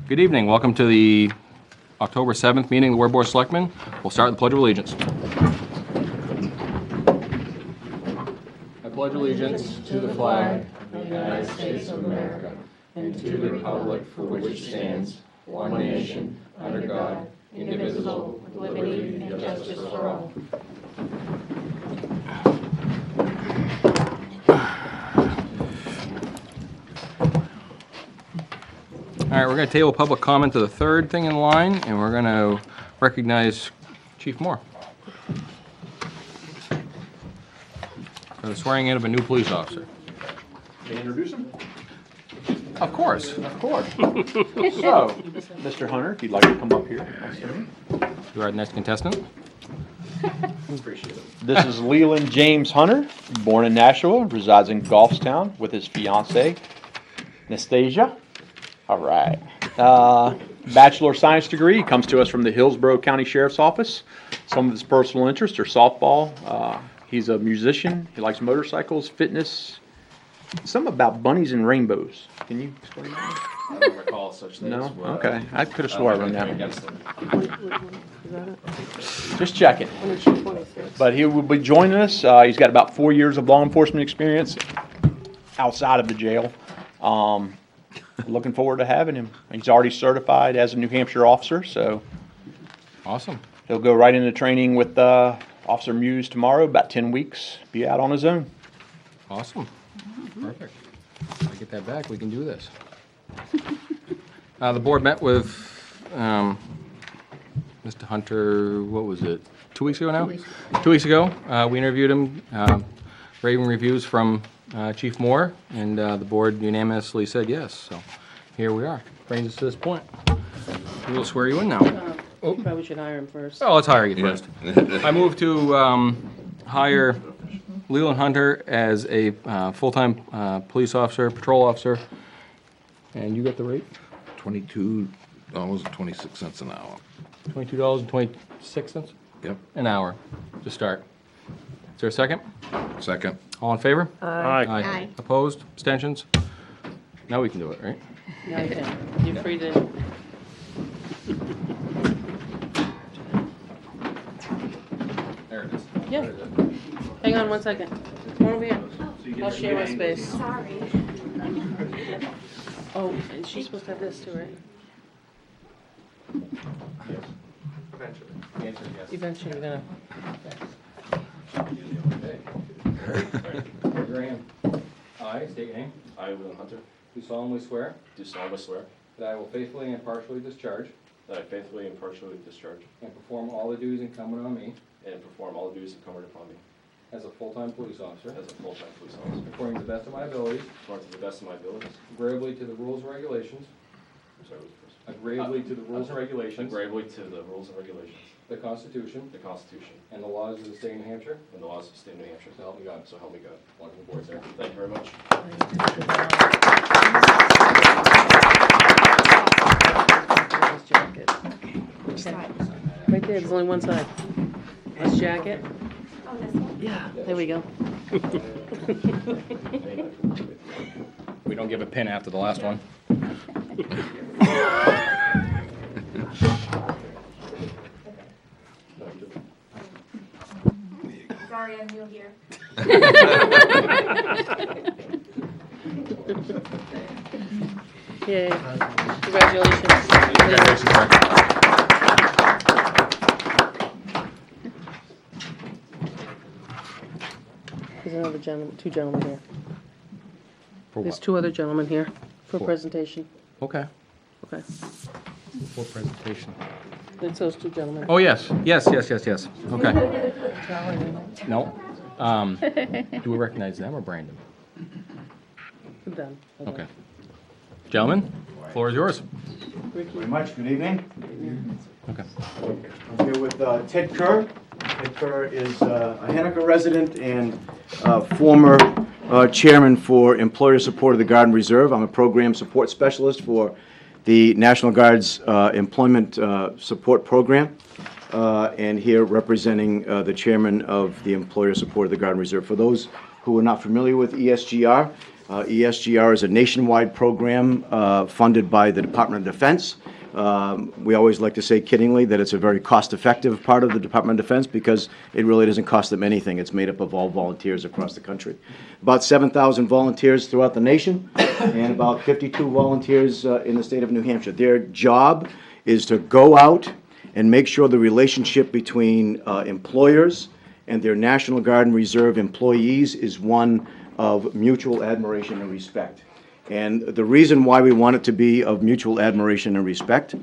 Good evening. Welcome to the October 7th meeting of the Weare Board of Selectmen. We'll start with the Pledge of Allegiance. I pledge allegiance to the flag of the United States of America and to the republic for which it stands, one nation, under God, indivisible, with liberty and justice for all. All right, we're going to table public comment to the third thing in line, and we're going to recognize Chief Moore for the swearing in of a new police officer. Can you introduce him? Of course. Of course. So, Mr. Hunter, if you'd like to come up here. You are the next contestant. Appreciate it. This is Leland James Hunter, born in Nashua, resides in Goffstown with his fiancee, Nastasia. All right. Bachelor of Science degree. He comes to us from the Hillsborough County Sheriff's Office. Some of his personal interests are softball. He's a musician. He likes motorcycles, fitness, something about bunnies and rainbows. Can you explain that? I don't recall such things. No? But, Okay. I could have swore I wrote that. against them. Just checking. But he will be joining us. He's got about 4 years of law enforcement experience outside of the jail. Looking forward to having him. He's already certified as a New Hampshire officer, so Awesome. he'll go right into training with Officer Muse tomorrow, about 10 weeks, be out on his own. Awesome. Perfect. If I get that back, we can do this. The board met with Mr. Hunter, what was it, 2 weeks ago now? 2 weeks ago. We interviewed him, raving reviews from Chief Moore, and the board unanimously said yes. So here we are. Brings us to this point. We will swear you in now. Probably should hire him first. Oh, let's hire you first. I move to hire Leland Hunter as a full-time police officer, patrol officer. And you got the rate? $22.26 an hour. $22.26 Yep. an hour to start. Is there a second? Second. All in favor? Aye. Opposed? Abstentions? Now we can do it, right? Now you can. You're free to. There it is. Yeah. Hang on 1 second. Come over here. I'll share my space. Sorry. Oh, and she's supposed to have this too, right? Eventually. The answer is yes. Eventually, you're gonna. Raise your hand. I state your name. I, Leland Hunter, Do solemnly swear do solemnly swear that I will faithfully and impartially discharge that I faithfully and impartially discharge and perform all the duties incumbent on me and perform all the duties incumbent upon me as a full-time police officer, as a full-time police officer, according to the best of my abilities, according to the best of my abilities. agreeably to the rules and regulations, I'm sorry, what was the first? agreeably to the rules and regulations, Agreeably to the rules and regulations, the Constitution, the Constitution, and the laws of the state of New Hampshire, and the laws of the state of New Hampshire. so help me God. So help me God. Welcome aboard, sir. Thank you very much. This jacket. Right there, there's only one side. This jacket. Oh, this one? Yeah, there we go. We don't give a pin after the last one. Sorry, I'm new here. Yay. Congratulations. Congratulations, sir. There's another gentleman, two gentlemen here. For There's what? two other gentlemen here for For- presentation. Okay. Okay. For presentation. It's those two gentlemen. Oh, yes. Yes. Okay. No. Do we recognize them or Brandon? Done. Okay. Gentlemen, floor is yours. Very much. Good evening. Okay. I'm here with Ted Kerr. Ted Kerr is a Henniker resident and former chairman for Employer Support of the Guard and Reserve. I'm a program support specialist for the National Guard's Employment Support Program, and here representing the chairman of the Employer Support of the Guard and Reserve. For those who are not familiar with ESGR, ESGR is a nationwide program funded by the Department of Defense. We always like to say kiddingly that it's a very cost-effective part of the Department of Defense because it really doesn't cost them anything. It's made up of all volunteers across the country. About 7,000 volunteers throughout the nation and about 52 volunteers in the state of New Hampshire. Their job is to go out and make sure the relationship between employers and their National Guard and Reserve employees is one of mutual admiration and respect. And the reason why we want it to be of mutual admiration and respect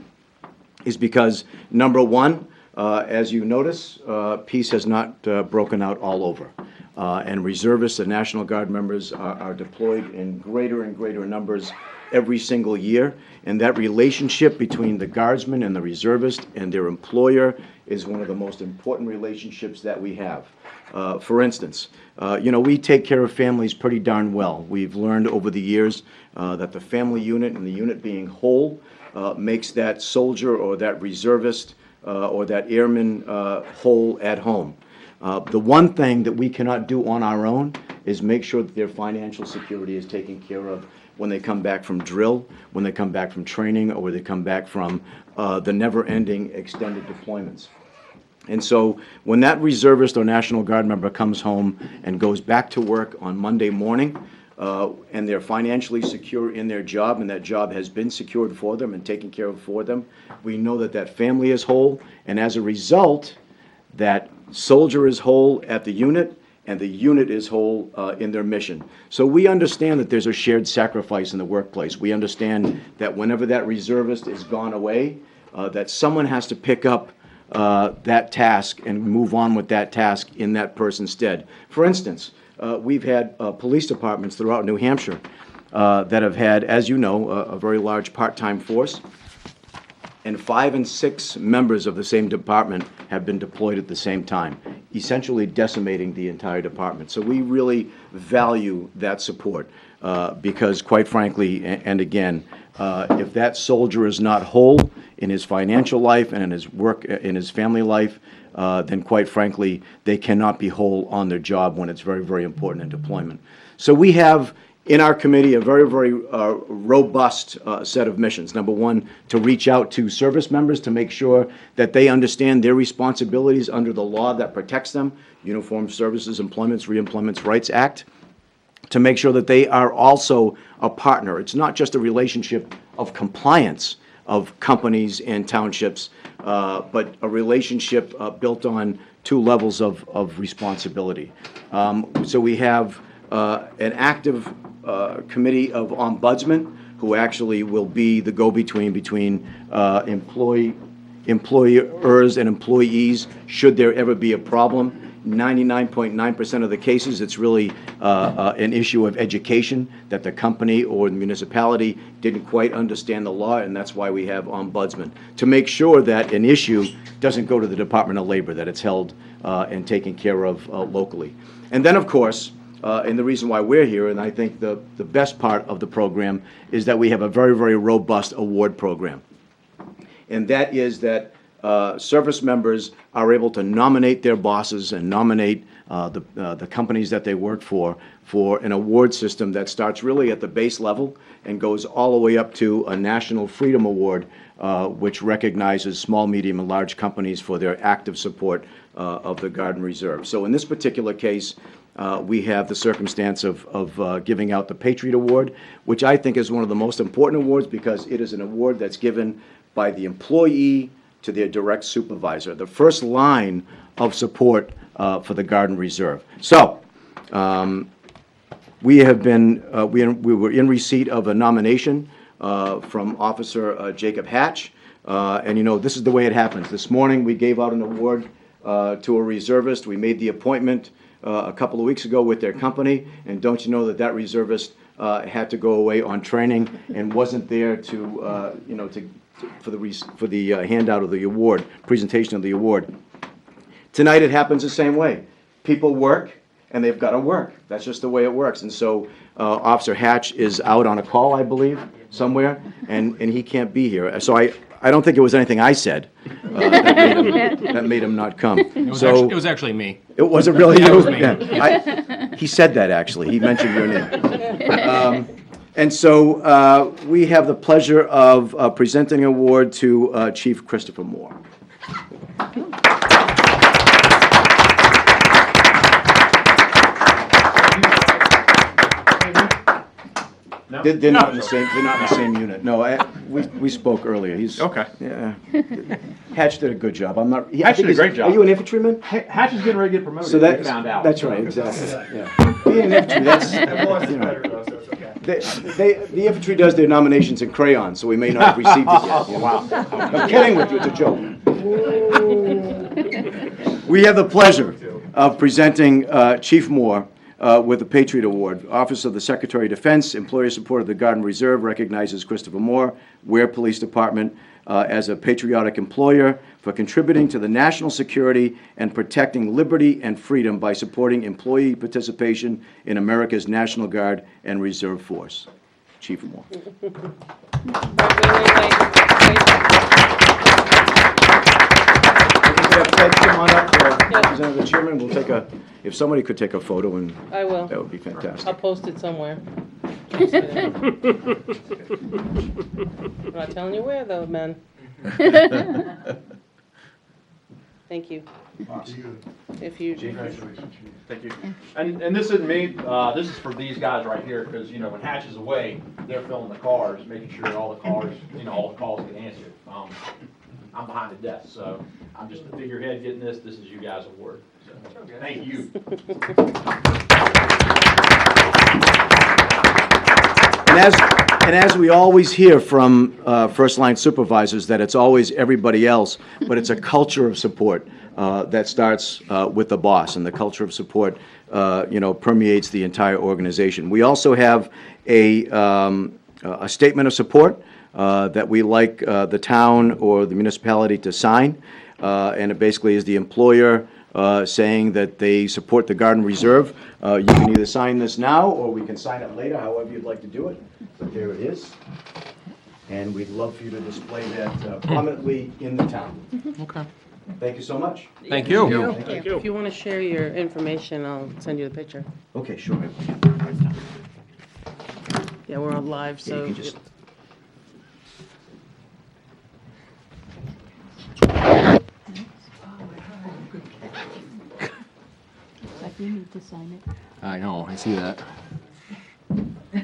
is because, number one, as you notice, peace has not broken out all over. And reservists and National Guard members are deployed in greater and greater numbers every single year. And that relationship between the guardsman and the reservist and their employer is one of the most important relationships that we have. For instance, we take care of families pretty darn well. We've learned over the years that the family unit and the unit being whole makes that soldier or that reservist or that airman whole at home. The one thing that we cannot do on our own is make sure that their financial security is taken care of when they come back from drill, when they come back from training, or when they come back from the never-ending extended deployments. And so when that reservist or National Guard member comes home and goes back to work on Monday morning, and they're financially secure in their job, and that job has been secured for them and taken care of for them, we know that that family is whole, and as a result, that soldier is whole at the unit, and the unit is whole in their mission. So we understand that there's a shared sacrifice in the workplace. We understand that whenever that reservist is gone away, that someone has to pick up that task and move on with that task in that person's stead. For instance, we've had police departments throughout New Hampshire that have had, as you know, a very large part-time force, and 5 and 6 members of the same department have been deployed at the same time, essentially decimating the entire department. So we really value that support because, quite frankly, and again, if that soldier is not whole in his financial life and in his work, in his family life, then quite frankly, they cannot be whole on their job when it's very, very important in deployment. So we have in our committee a very, very robust set of missions. Number one, to reach out to service members to make sure that they understand their responsibilities under the law that protects them, Uniform Services Employments, Reemployments Rights Act, to make sure that they are also a partner. It's not just a relationship of compliance of companies and townships, but a relationship built on 2 levels of responsibility. So we have an active committee of ombudsmen who actually will be the go-between between employers and employees should there ever be a problem. 99.9% of the cases, it's really an issue of education, that the company or the municipality didn't quite understand the law, and that's why we have ombudsmen, to make sure that an issue doesn't go to the Department of Labor, that it's held and taken care of locally. And then, of course, and the reason why we're here, and I think the best part of the program, is that we have a very, very robust award program. And that is that service members are able to nominate their bosses and nominate the companies that they work for an award system that starts really at the base level and goes all the way up to a National Freedom Award, which recognizes small, medium, and large companies for their active support of the Guard and Reserve. So in this particular case, we have the circumstance of giving out the Patriot Award, which I think is one of the most important awards because it is an award that's given by the employee to their direct supervisor, the first line of support for the Guard and Reserve. So we have been, we were in receipt of a nomination from Officer Jacob Hatch, and this is the way it happens. This morning we gave out an award to a reservist. We made the appointment a couple of weeks ago with their company, and don't you know that that reservist had to go away on training and wasn't there for the handout of the award, presentation of the award. Tonight it happens the same way. People work, and they've got to work. That's just the way it works. And so Officer Hatch is out on a call, I believe, somewhere, and he can't be here. So I don't think it was anything I said that made him not come. It was actually me. It wasn't really you? it was me. Yeah. He said that, actually. He mentioned your name. And so we have the pleasure of presenting an award to Chief Christopher Moore. They're not in the same. They're not in the same unit. No, we spoke earlier. He's Okay. Yeah. Hatch did a good job. I'm not. Hatch did a great job. Are you an infantryman? Hatch is getting ready to get promoted. So we that, found out. that's right, exactly, yeah. Being an infantry, that's, you know, the infantry does their nominations in crayon, so we may not have received it yet. You know? Wow. I'm kidding with you, it's a joke. We have the pleasure of presenting Chief Moore with the Patriot Award. Office of the Secretary of Defense, Employer Support of the Guard and Reserve recognizes Christopher Moore, Weare Police Department, as a patriotic employer for contributing to the national security and protecting liberty and freedom by supporting employee participation in America's National Guard and Reserve Force. Chief Moore. Wait. Ted, come on up, Representative the Chairman. We'll take if somebody could take a photo, and I will. that would be fantastic. I'll post it somewhere. Just kidding. I'm not telling you where though, man. Thank you. If you. Thank you. And this isn't me, this is for these guys right here, because, you know, when Hatch is away, they're filling the cars, making sure all the cars, you know, all the calls get answered. I'm behind the desk, so I'm just the figurehead getting this. This is you guys' award. So, thank you. And as we always hear from first-line supervisors, that it's always everybody else, but it's a culture of support that starts with the boss, and the culture of support, you know, permeates the entire organization. We also have a statement of support that we like the town or the municipality to sign, and it basically is the employer saying that they support the Guard and Reserve. You can either sign this now, or we can sign it later, however you'd like to do it. But there it is. And we'd love for you to display that prominently in the town. Okay. Thank you so much. Thank you. If you want to share your information, I'll send you the picture. Okay, sure. Yeah, we're on live, Yeah, you so. can just- You need to sign it. I know, I see that. I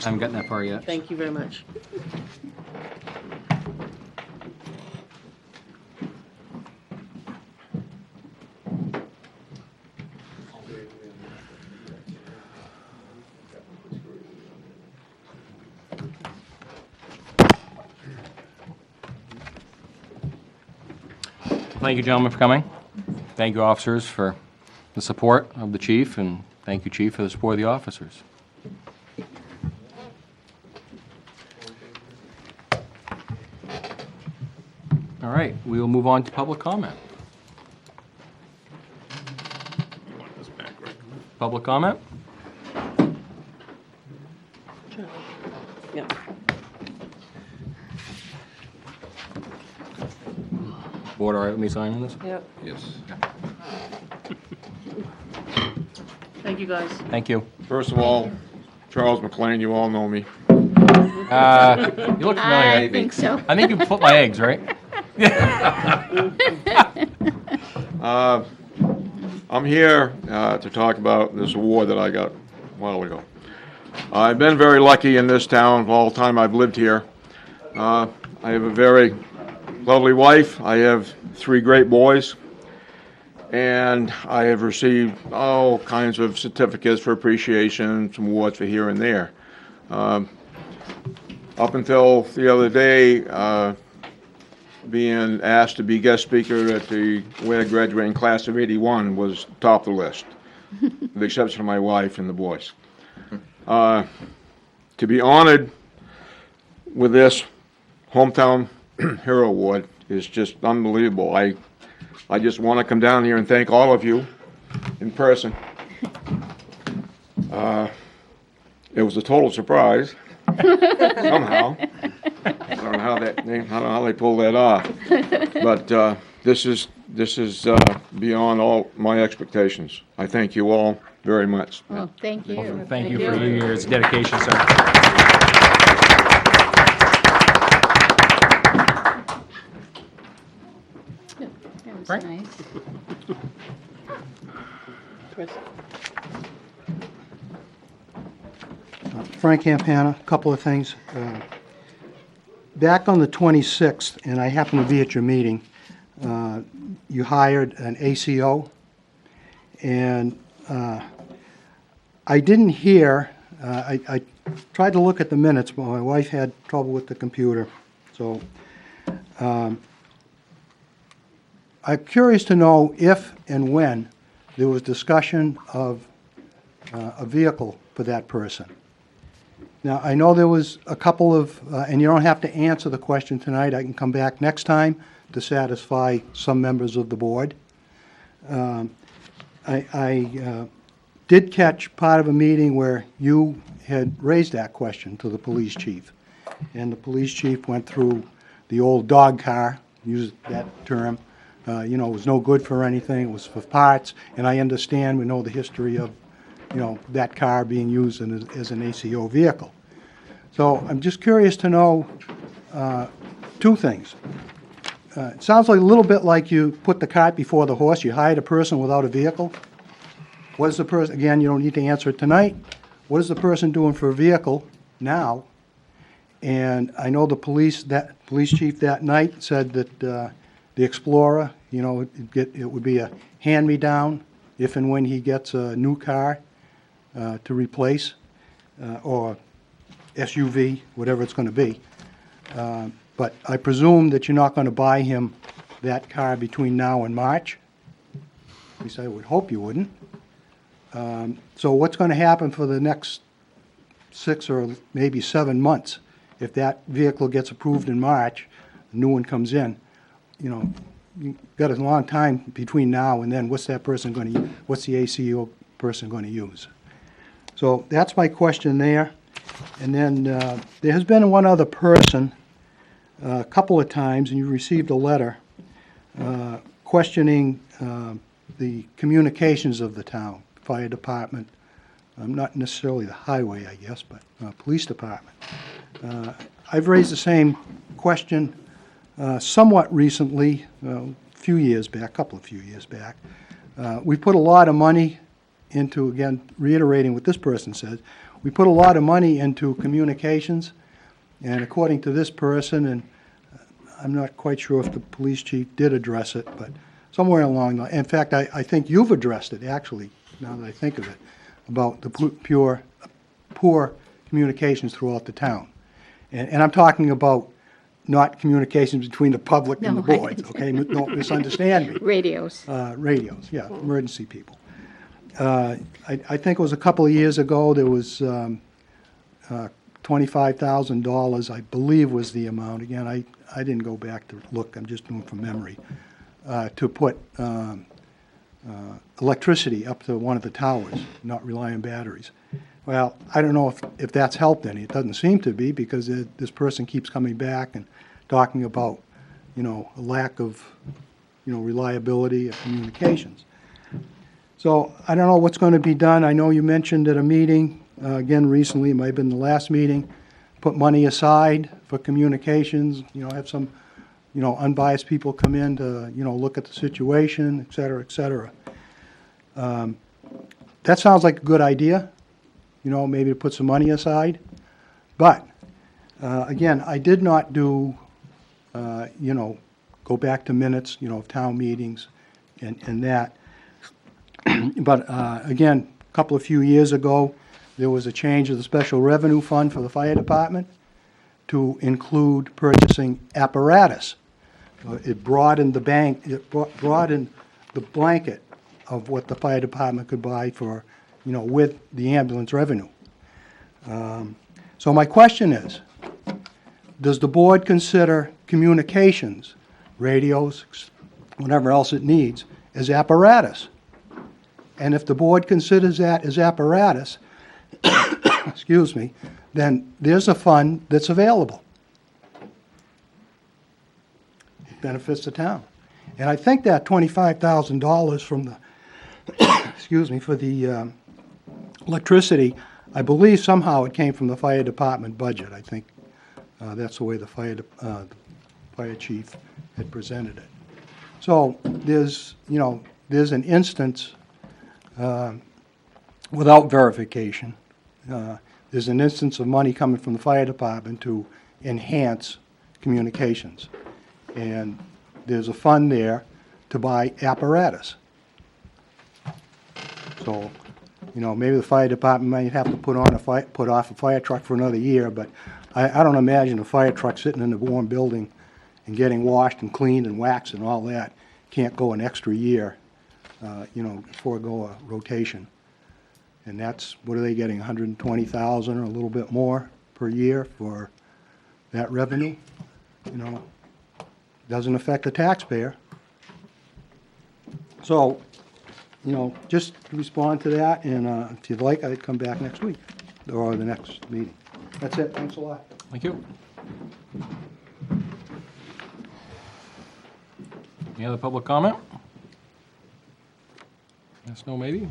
haven't gotten that far yet. Thank you very much. Thank you, gentlemen, for coming. Thank you, officers, for the support of the chief, and thank you, chief, for the support of the officers. All right, we will move on to public comment. Public comment? Yep. Board, all right with me signing this? Yep. Yes. Thank you, guys. Thank you. First of all, Charles McLean, you all know me. You look familiar. I think so. I think you put my eggs, right? I'm here to talk about this award that I got a while ago. I've been very lucky in this town all the time I've lived here. I have a very lovely wife. I have 3 great boys. And I have received all kinds of certificates for appreciation, some awards for here and there. Up until the other day, being asked to be guest speaker at the Weare graduating class of '81 was top of the list, with the exception of my wife and the boys. To be honored with this Hometown Hero Award is just unbelievable. I just want to come down here and thank all of you in person. It was a total surprise, somehow. I don't know how they pull that off. But this is beyond all my expectations. I thank you all very much. Well, thank you. Thank you for your years' dedication, sir. That was Frank? nice. Chris? Frank Campana, a couple of things. Back on the 26th, and I happened to be at your meeting, you hired an ACO, and I didn't hear, I tried to look at the minutes, but my wife had trouble with the computer, so I'm curious to know if and when there was discussion of a vehicle for that person. Now, I know there was a couple of, and you don't have to answer the question tonight, I can come back next time to satisfy some members of the board. I did catch part of a meeting where you had raised that question to the police chief. And the police chief went through the old dog car, used that term. It was no good for anything, it was for parts, and I understand, we know the history of that car being used as an ACO vehicle. So I'm just curious to know two things. It sounds like a little bit like you put the cart before the horse. You hired a person without a vehicle. What is the person, again, you don't need to answer it tonight. What is the person doing for a vehicle now? And I know the police chief that night said that the Explorer, it would be a hand-me-down if and when he gets a new car to replace, or SUV, whatever it's going to be. But I presume that you're not going to buy him that car between now and March. At least I would hope you wouldn't. So what's going to happen for the next 6 or maybe 7 months? If that vehicle gets approved in March, a new one comes in, you've got a long time between now and then. What's the ACO person going to use? So that's my question there. And then there has been one other person a couple of times, and you received a letter questioning the communications of the town, fire department, not necessarily the highway, I guess, but police department. I've raised the same question somewhat recently, a few years back, a couple of few years back. We put a lot of money into, again, reiterating what this person said, we put a lot of money into communications, and according to this person, and I'm not quite sure if the police chief did address it, but somewhere along the, in fact, I think you've addressed it, actually, now that I think of it, about the poor communications throughout the town. And I'm talking about not communications between the public and the No, I boards, didn't. okay? Don't misunderstand me. Radios. Radios, yeah, emergency people. I think it was a couple of years ago, there was $25,000, I believe was the amount. Again, I didn't go back to look, I'm just doing from memory, to put electricity up to one of the towers, not rely on batteries. Well, I don't know if that's helped any. It doesn't seem to be, because this person keeps coming back and talking about, a lack of, reliability of communications. So I don't know what's going to be done. I know you mentioned at a meeting, again recently, it might have been the last meeting, put money aside for communications, have some, unbiased people come in to, look at the situation, et cetera, et cetera. That sounds like a good idea, maybe to put some money aside. But, again, I did not do, go back to minutes, of town meetings and that. But, again, a couple of few years ago, there was a change of the special revenue fund for the fire department to include purchasing apparatus. It broadened broadened the blanket of what the fire department could buy for, with the ambulance revenue. So my question is, does the board consider communications, radios, whatever else it needs, as apparatus? And if the board considers that as apparatus, excuse me, then there's a fund that's available. it benefits the town. And I think that $25,000 from the, excuse me, for the electricity, I believe somehow it came from the fire department budget. I think that's the way the fire chief had presented it. So there's, you know, there's an instance without verification. There's an instance of money coming from the fire department to enhance communications. And there's a fund there to buy apparatus. So, you know, maybe the fire department might have to put off a fire truck for another year, but I don't imagine a fire truck sitting in a warm building and getting washed and cleaned and waxed and all that can't go an extra year, you know, forego a rotation. And that's, what are they getting, 120,000 or a little bit more per year for that revenue? You know, doesn't affect the taxpayer. So, you know, just respond to that, and if you'd like, I'd come back next week, or the next meeting. That's it, thanks a lot. Thank you. Any other public comment? Yes, no, maybe?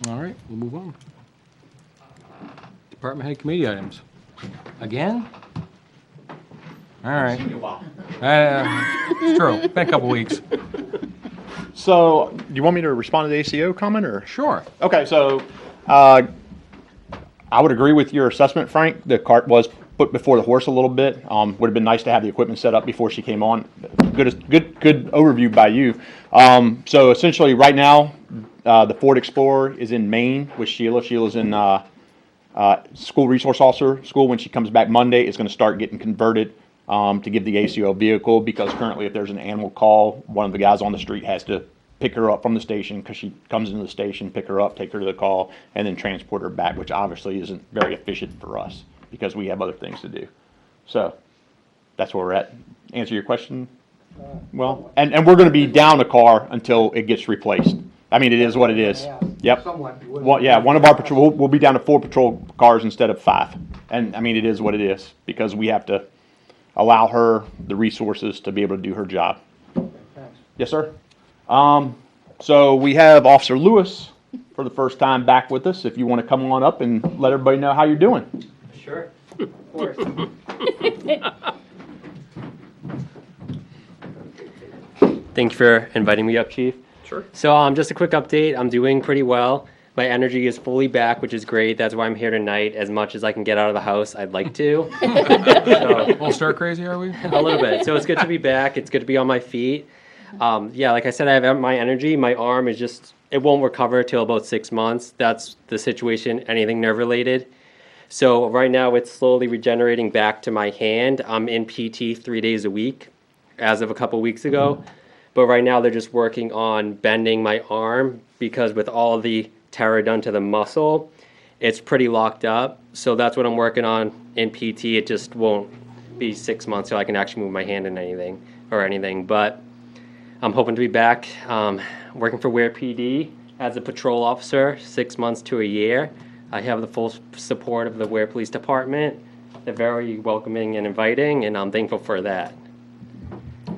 All right, we'll move on. Department head committee items. Again? All right. It's true, been a couple weeks. So, do you want me to respond to the ACO comment, or? Sure. Okay, so, I would agree with your assessment, Frank. The cart was put before the horse a little bit. Would have been nice to have the equipment set up before she came on. Good overview by you. So essentially, right now, the Ford Explorer is in Maine with Sheila. Sheila's in school resource officer school. When she comes back Monday, it's going to start getting converted to give the ACO a vehicle, because currently, if there's an animal call, one of the guys on the street has to pick her up from the station, because she comes into the station, pick her up, take her to the call, and then transport her back, which obviously isn't very efficient for us because we have other things to do. So that's where we're at. Answer your question? Well, and we're going to be down a car until it gets replaced. I mean, it is what it is. Yep. Well, yeah, one of our patrol, we'll be down to 4 patrol cars instead of 5. And I mean, it is what it is, because we have to allow her the resources to be able to do her job. Yes, sir. So we have Officer Lewis for the first time back with us. If you want to come on up and let everybody know how you're doing. Sure, of course. Thank you for inviting me up, Chief. Sure. So just a quick update. I'm doing pretty well. My energy is fully back, which is great. That's why I'm here tonight. As much as I can get out of the house, I'd like to. A little stir crazy, are we? A little bit. So it's good to be back. It's good to be on my feet. Yeah, like I said, I have my energy. My arm is just, it won't recover till about 6 months. That's the situation, anything nerve related. So right now it's slowly regenerating back to my hand. I'm in PT 3 days a week as of a couple weeks ago. But right now they're just working on bending my arm, because with all the terror done to the muscle, it's pretty locked up. So that's what I'm working on in PT. It just won't be 6 months till I can actually move my hand in anything. But I'm hoping to be back working for Weare PD as a patrol officer, 6 months to a year. I have the full support of the Weare Police Department. They're very welcoming and inviting, and I'm thankful for that.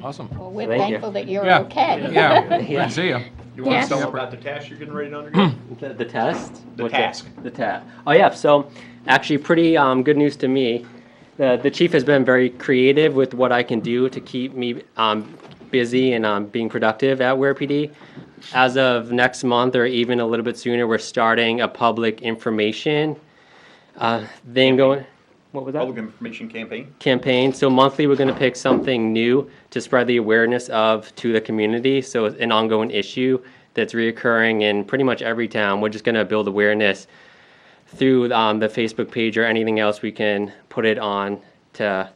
Awesome. Well, we're Thank you. thankful that you're Yeah. okay. Yeah, good to see you. You want Yes. to tell them about the task you're getting ready to undergo? The test? The What's task. The task. Oh, yeah. So actually pretty good news to me. The chief has been very creative with what I can do to keep me busy and being productive at Weare PD. As of next month, or even a little bit sooner, we're starting a public information thing going. What was that? Public information Campaign. So monthly, we're going to pick something new to spread the awareness of to the community. So it's an ongoing issue that's reoccurring in pretty much every town. We're just going to build awareness through the Facebook page or anything else we can put it on to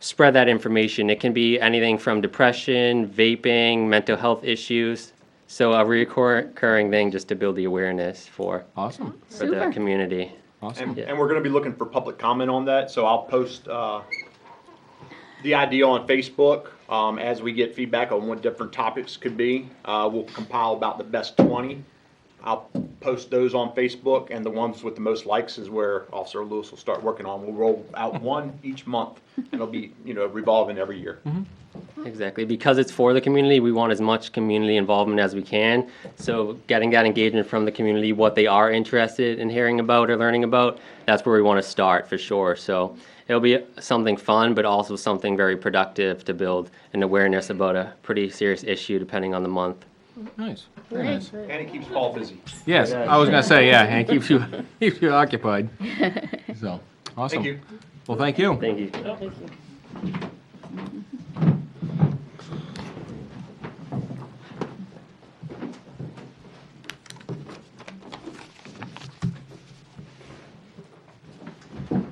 spread that information. It can be anything from depression, vaping, mental health issues. So a recurring thing just to build the awareness for Awesome. the community. Awesome. And we're going to be looking for public comment on that. So I'll post the idea on Facebook as we get feedback on what different topics could be. We'll compile about the best 20. I'll post those on Facebook, and the ones with the most likes is where Officer Lewis will start working on. We'll roll out one each month, and it'll be, revolving every year. Exactly. Because it's for the community, we want as much community involvement as we can. So getting that engagement from the community, what they are interested in hearing about or learning about, that's where we want to start for sure. So it'll be something fun, but also something very productive to build an awareness about a pretty serious issue depending on the month. Nice. Very nice. And it keeps Paul busy. Yes, I was gonna say, yeah, and keeps you occupied. So, awesome. Thank you. Well, thank you. Thank you. Thank you.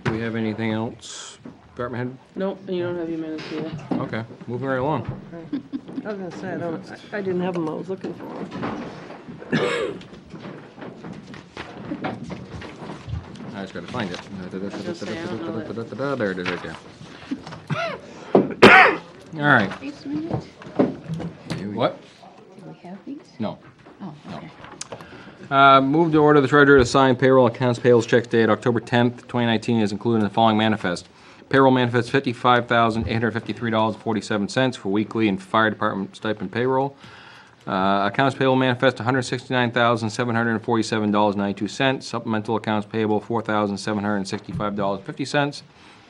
Do we have anything else, department Nope, and you don't have your minutes either. head? Okay, moving right along. I was gonna say, I didn't have them, I was looking for them. I just gotta find it. Just say, I don't know that. There it is, right there. All right. These minutes? What? Do we have these? No. Oh, okay. Move to order the treasurer to sign payroll accounts payables checks dated October 10th, 2019 is included in the following manifest. Payroll manifest $55,853.47 for weekly and fire department stipend payroll. Accounts payable manifest $169,747.92. Supplemental accounts payable $4,765.50.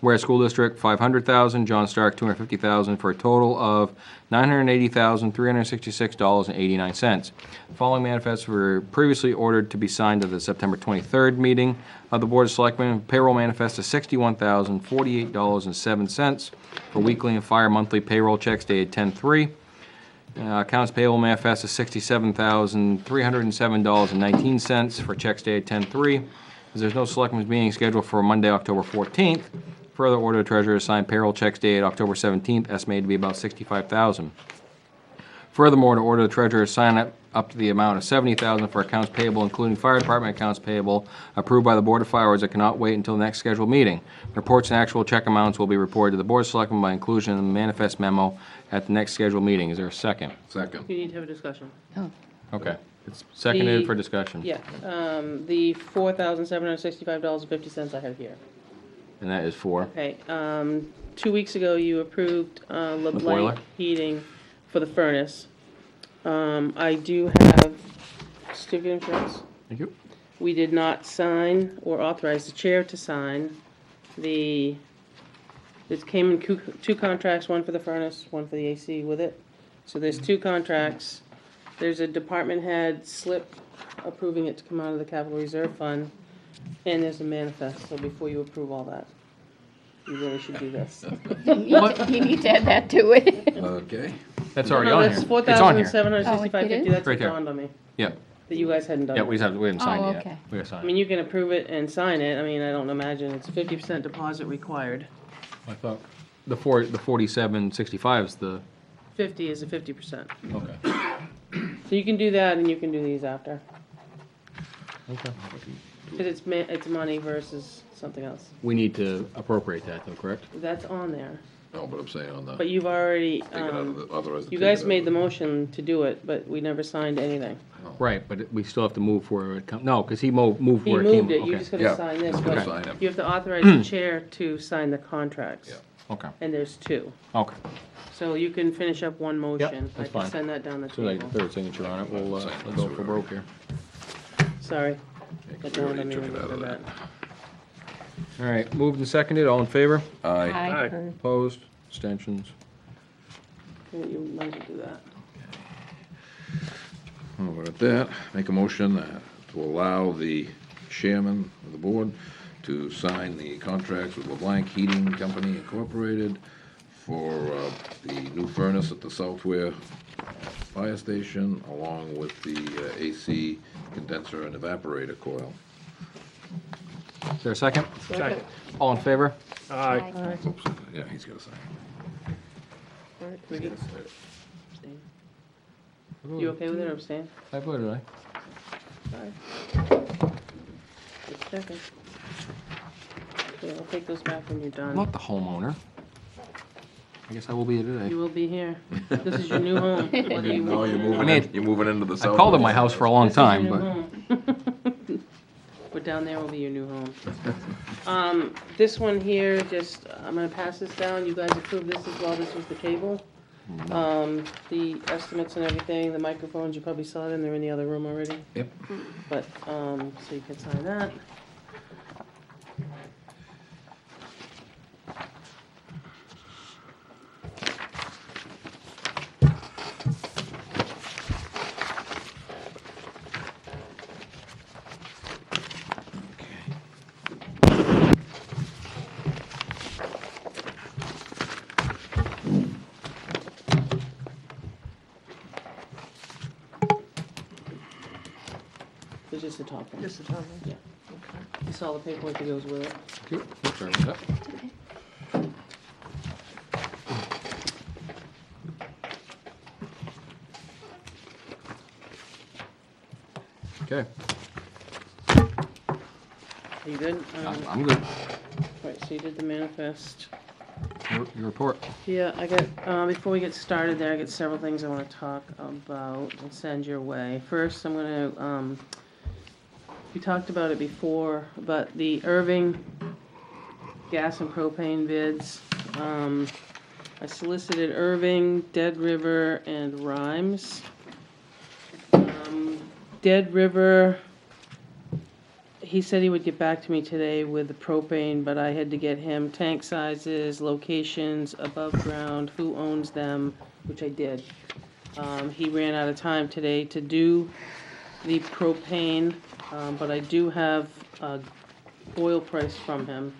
Whereas school district $500,000, John Stark $250,000 for a total of $980,366.89. The following manifests were previously ordered to be signed at the September 23rd meeting of the Board of Selectmen. Payroll manifest is $61,048.07 for weekly and fire monthly payroll checks dated 10/3. Accounts payable manifest is $67,307.19 for checks dated 10/3. As there's no selectmen's meeting scheduled for Monday, October 14th, further order the treasurer to sign payroll checks dated October 17th, estimated to be about $65,000. Furthermore, to order the treasurer to sign up to the amount of $70,000 for accounts payable, including fire department accounts payable, approved by the Board of Finance that cannot wait until the next scheduled meeting. Reports and actual check amounts will be reported to the Board of Selectmen by inclusion in the manifest memo at the next scheduled meeting. Is there a second? Second. You need to have a discussion. Oh, Okay. It's seconded The- for discussion. Yeah, the $4,765.50 I have here. And that is for? Okay, 2 weeks ago, you approved boiler? LeBlanc heating for the furnace. I do have certificate of insurance. Thank you. We did not sign or authorize the chair to sign it came in two contracts, one for the furnace, one for the AC with it. So there's two contracts. There's a department head slip approving it to come out of the capital reserve fund, and there's a manifest, so before you approve all that, you really should do this. you need to add that to it. Okay. That's already No, on here. that's It's on here. $4,765.50, that's Right what there. dawned on me, Yeah, that you guys hadn't done yeah, it. we haven't signed Oh, it yet. okay. We gotta sign I it. mean, you can approve it and sign it, I mean, I don't imagine, it's 50% deposit required. I thought the 4765 is the, 50 is a 50%. okay. So you can do that, and you can do these after, Okay. because it's money versus something else. We need to appropriate that though, correct? That's on there, No, but I'm saying on the, but you've already, authorize you guys made the motion to do it, but we never signed anything. Right, but we still have to move where it come, no, because he moved He where it came. moved it, you Okay. just gotta Yeah, sign this, just gotta but sign it. you have to authorize the chair to sign the contracts. Yeah. Okay, And there's two, okay. so you can finish up one motion. that's I fine. can send that down the As soon as I get table. the third signature on it, we'll Sign go this for broke here. Sorry. we That dawned already on me took when it you out of said that. that. All right, moved and seconded, all in favor? Aye. Aye. Opposed, abstentions? You might as well do that. Well, with that, make a motion to allow the chairman of the board to sign the contracts with LeBlanc Heating Company Incorporated for the new furnace at the South Weare Fire Station, along with the AC condenser and evaporator coil. Is there a second? Second. All in favor? Aye. Yeah, he's got to sign. All right, can we get- abstain? You okay with it or abstain? I voted aye. Sorry. Just checking. Okay, I'll take those back when you're I'm done. not the homeowner. I guess I will be You today. will be here. This is your new home. Whether you No, want you're it or moving not. mean, you're moving into the I south. called it my house for a long This is your time, new but home. But down there will be your new home. This one here, just, I'm gonna pass this down, you guys approve this as well, this was the cable. The estimates and everything, the microphones, you probably saw them, they're in the other room already. Yep. But, so you can sign that. It's just the top one. Just the top one. Yeah. You saw the paperwork that goes with it. Cute. Sorry about that. Okay, Are you good? I'm good. Right, so you did the manifest. Your report. Yeah, I got, before we get started there, I got several things I wanna talk about and send your way. First, I'm gonna, we talked about it before, but the Irving gas and propane bids, I solicited Irving, Dead River, and Rhymes. Dead River, he said he would get back to me today with the propane, but I had to get him tank sizes, locations, above ground, who owns them, which I did. He ran out of time today to do the propane, but I do have a oil price from him.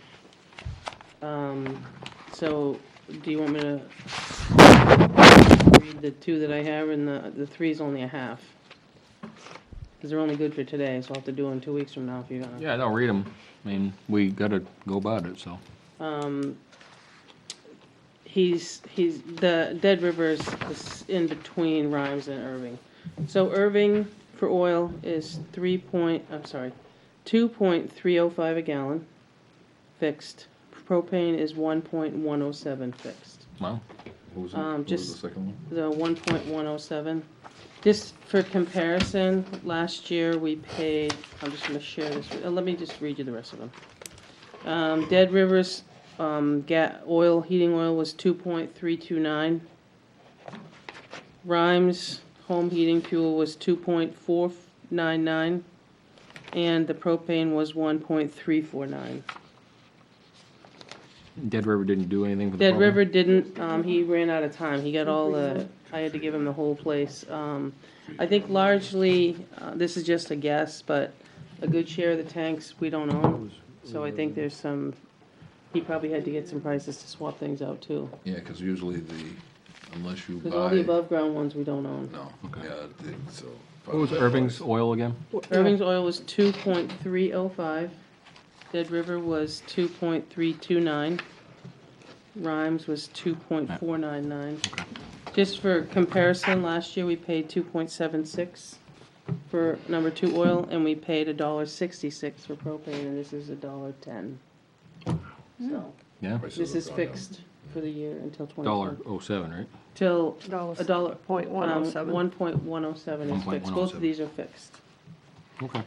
So, do you want me to read the two that I have, and the three's only a half? Because they're only good for today, so I'll have to do them 2 weeks from now if you're gonna. Yeah, don't read them. I mean, we gotta go about it, so. The Dead River is in between Rhymes and Irving. So Irving for oil is 2.305 a gallon, fixed. Propane is 1.107 fixed. Wow. What was it? Um, What was just- the second one? The 1.107. Just for comparison, last year we paid, I'm just gonna share this, let me just read you the rest of them. Dead River's, heating oil was 2.329. Rhymes home heating fuel was 2.499. And the propane was 1.349. Dead River didn't do anything for the Dead program? River didn't, he ran out of time, he got all I had to give him the whole place. I think largely, this is just a guess, but a good share of the tanks we don't own. So I think there's he probably had to get some prices to swap things out too. Yeah, because usually unless you Because all the buy, above ground ones we don't own. no, yeah, so. What was Irving's oil again? Irving's oil was 2.305. Dead River was 2.329. Rhymes was 2.499. Just for comparison, last year we paid 2.76 for number 2 oil, and we paid $1.66 for propane, and this is $1.10. So, Yeah, this is fixed for the year until 2020. $1.07, right? Till Dollars. a dollar, 0.107. 1.107 is fixed. Both of 1.107. these are fixed, Okay.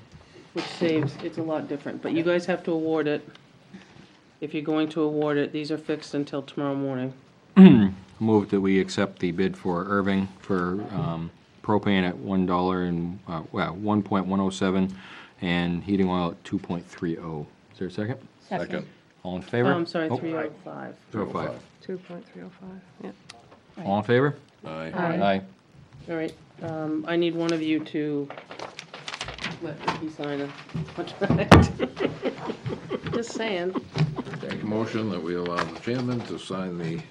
which saves, it's a lot different, but you guys have to award it. If you're going to award it, these are fixed until tomorrow morning. Move that we accept the bid for Irving for propane at $1 and, 1.107, and heating oil at 2.30. Is there a second? Second. All in Oh, favor? I'm sorry, Oh, 305. 305. 2.305, yeah. All in favor? Aye. Aye. All right, I need one of you to let Ricky sign a contract. Just saying. Make a motion that we allow the chairman to sign the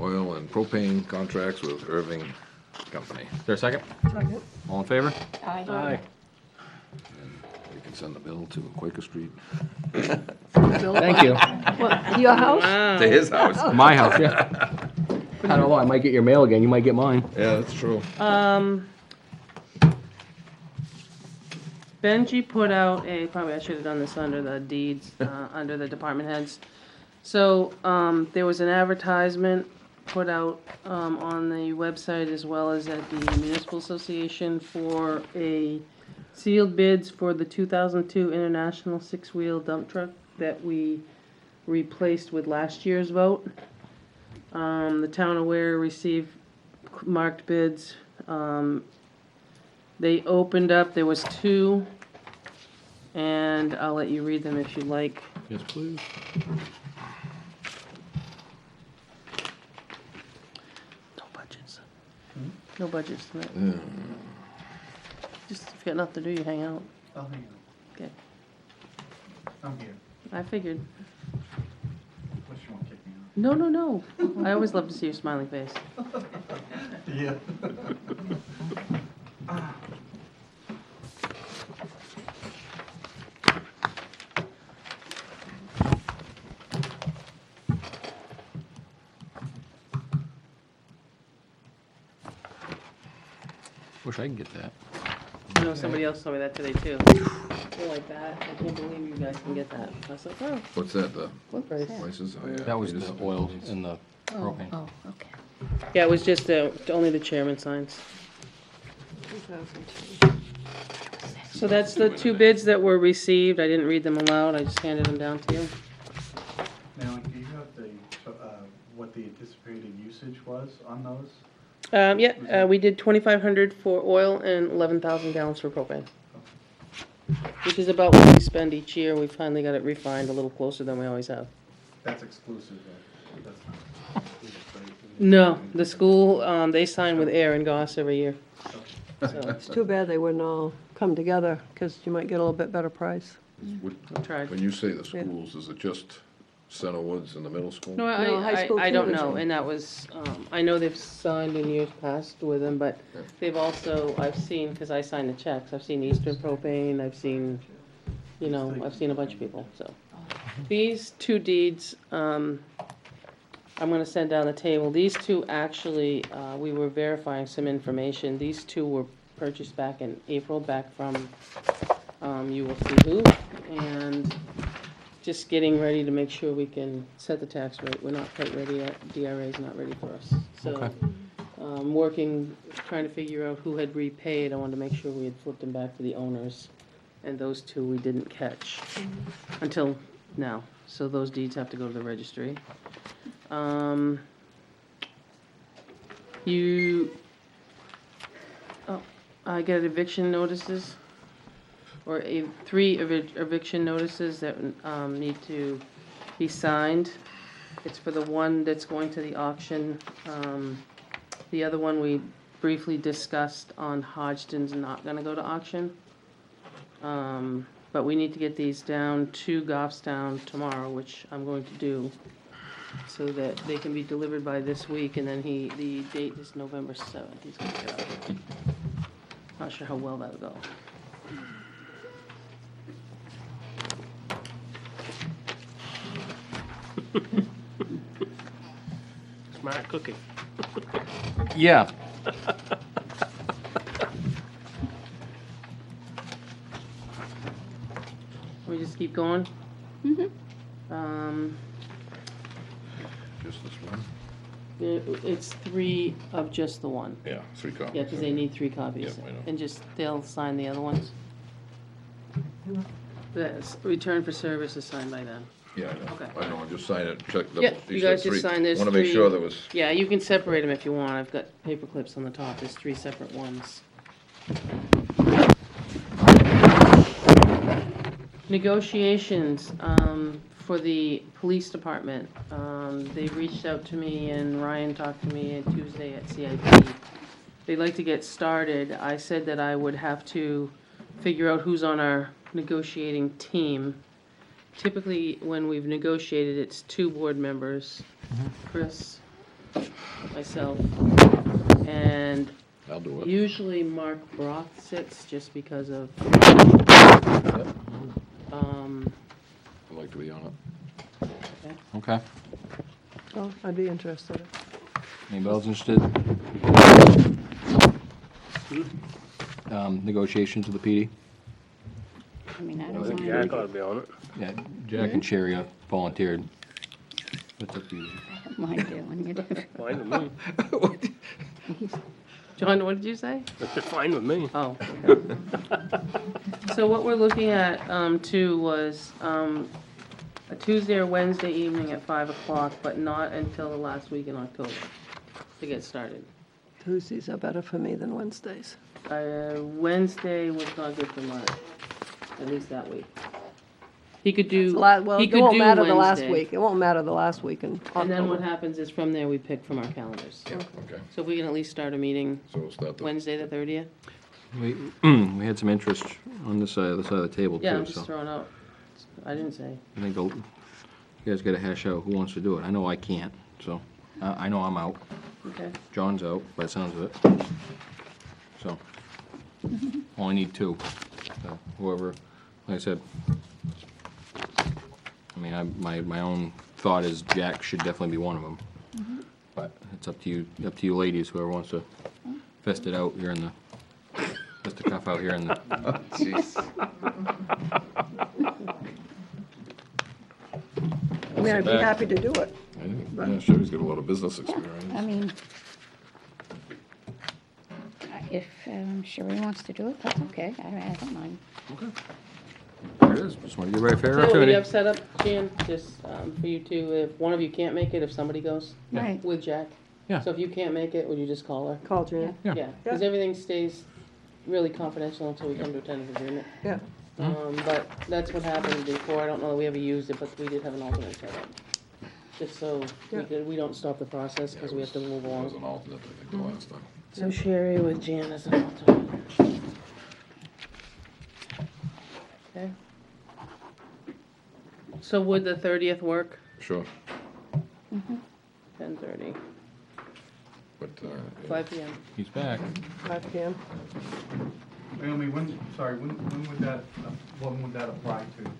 oil and propane contracts with Irving Company. Is there a second? Second. All in favor? Aye. And we can send the bill to Quaker Street. Thank you. What, your house? Wow. To his house. My house, yeah. I don't know, I might get your mail again, you might get mine. Yeah, that's true. Benji put out probably I should have done this under the deeds, under the department heads. So, there was an advertisement put out, on the website as well as at the Municipal Association for a sealed bids for the 2002 International Six-Wheel Dump Truck that we replaced with last year's vote. The town of Weare received marked bids. They opened up, there was 2, and I'll let you read them if you like. Yes, please. No budgets. No budgets tonight. Just, if you got nothing to do, you hang out. I'll hang on. Okay, I'm here. I figured. What, you want to kick me out? No, no, no. I always love to see your smiling face. Yeah. Wish I could get that. I know somebody else told me that today too. They're like that. I can't believe you guys can get that. I was like, oh, What's that, the what price? prices? Oh, yeah. That was It is- the oil and the propane. Oh, okay. Yeah, it was just only the chairman signs. 2002. So that's the 2 bids that were received. I didn't read them aloud. I just handed them down to you. Now, do you have the, what the anticipated usage was on those? We did 2,500 for oil and 11,000 gallons for propane. Which is about what we spend each year. We finally got it refined a little closer than we always have. That's exclusive, that's not exclusive, right? No, the school, they sign with Air and Goss every year. So, It's too bad they wouldn't all come together, because you might get a little bit better price. Would- I tried. When you say the schools, is it just Center Woods and the middle school? No, No, high school I don't too, know, isn't it? and that was, I know they've signed in years past with them, but they've also, I've seen, because I signed the checks, I've seen Eastern Propane, I've seen, I've seen a bunch of people, so. These 2 deeds, I'm gonna send down the table. These 2 actually, we were verifying some information. These 2 were purchased back in April, back from, you will see who, and just getting ready to make sure we can set the tax rate. We're not quite ready yet. DRA is not ready for us. So, Okay. working, trying to figure out who had repaid. I wanted to make sure we had flipped them back to the owners. And those 2 we didn't catch until now. So those deeds have to go to the registry. I get eviction notices, or 3 eviction notices that need to be signed. It's for the one that's going to the auction. The other one we briefly discussed on Hodgdon's not gonna go to auction. But we need to get these down to Goffstown tomorrow, which I'm going to do, so that they can be delivered by this week, and then the date is November 7th, he's gonna get out. Not sure how well that'll go. Smart cooking. Yeah. We just keep going? Mhm. Just this one? It's 3 of just the one. Yeah, 3 copies. Yeah, because they need 3 copies. Yep, I know. And just, they'll sign the other ones. The return for service is signed by them. Yeah, I know. Okay. I know, just sign it, check the. Yeah, you guys just sign this. Want to make 3. sure there was, Yeah, you can separate them if you want. I've got paper clips on the top. There's 3 separate ones. Negotiations, for the police department. They reached out to me and Ryan talked to me on Tuesday at CIP. They'd like to get started. I said that I would have to figure out who's on our negotiating team. Typically, when we've negotiated, it's 2 board members, Chris, myself, and I'll do it. usually Mark Brock sits just because of, I'd like to be on it. Okay. Oh, I'd be interested. Anybody else interested? Negotiations with the PD? I mean, I I don't think mind. Jack ought to be on it. Yeah, Jack and Sherry volunteered. That's up to you. I don't mind doing it. Fine with me. John, what did you say? It's fine with me. Oh, okay. So what we're looking at, too, was, a Tuesday or Wednesday evening at 5 o'clock, but not until the last week in October to get started. Tuesdays are better for me than Wednesdays. Wednesday was not good for Mark, at least that week. He could It's do, a lot, well, he it could won't do matter the last Wednesday. week. It won't matter the last week in And then what October. happens is from there, we pick from our calendars. Okay, So if we can at least start a meeting so we'll start the. Wednesday, the 30th? We, we had some interest on this side of the table Yeah, I'm too, just so throwing out, I didn't say. I think you guys gotta hash out who wants to do it. I know I can't, so, I know I'm out. Okay. John's out, by the sounds of it. So, only need two. So whoever, like I said, I mean, my own thought is Jack should definitely be one of them. But it's up to you ladies, whoever wants to fest it out here in the, fest the cuff out here in the, I mean, I'd be back. happy to do it. I think, yeah, Chevy's got a lot of business experience. I mean, if Sherry wants to do it, that's okay. I don't mind. there it is. Just want to give everybody a fair So what do opportunity. you have set up, Jan, just for you two, if one of you can't make it, if somebody goes Right. with Jack? Yeah. So if you can't make it, would you just call her? Call Jan. Yeah. Yeah, because everything stays really confidential until we come to a tentative agreement. Yeah. But that's what happened before, I don't know that we ever used it, but we did have an alternate set up. Just so we don't stop the process, because we have to move It was along. an alternate, I think, the last time. So Sherry with Jan as an alternate. Okay. So would the 30th work? Sure, 10:30, but, 5 PM. He's back. 5 PM. Naomi, when would that apply to?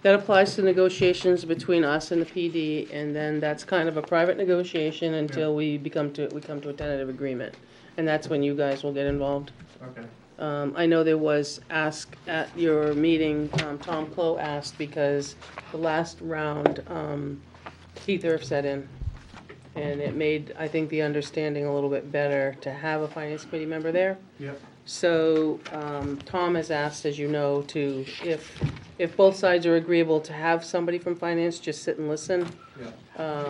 That applies to negotiations between us and the PD, and then that's kind of a private negotiation until we come to a tentative agreement. And that's when you guys will get involved. Okay. I know there was ask at your meeting, Tom Clow asked because the last round, Keith Erf set in. And it made, I think, the understanding a little bit better to have a finance committee member there. Yep. So, Tom has asked, as you know, to, if both sides are agreeable to have somebody from finance, just sit and listen. Yeah.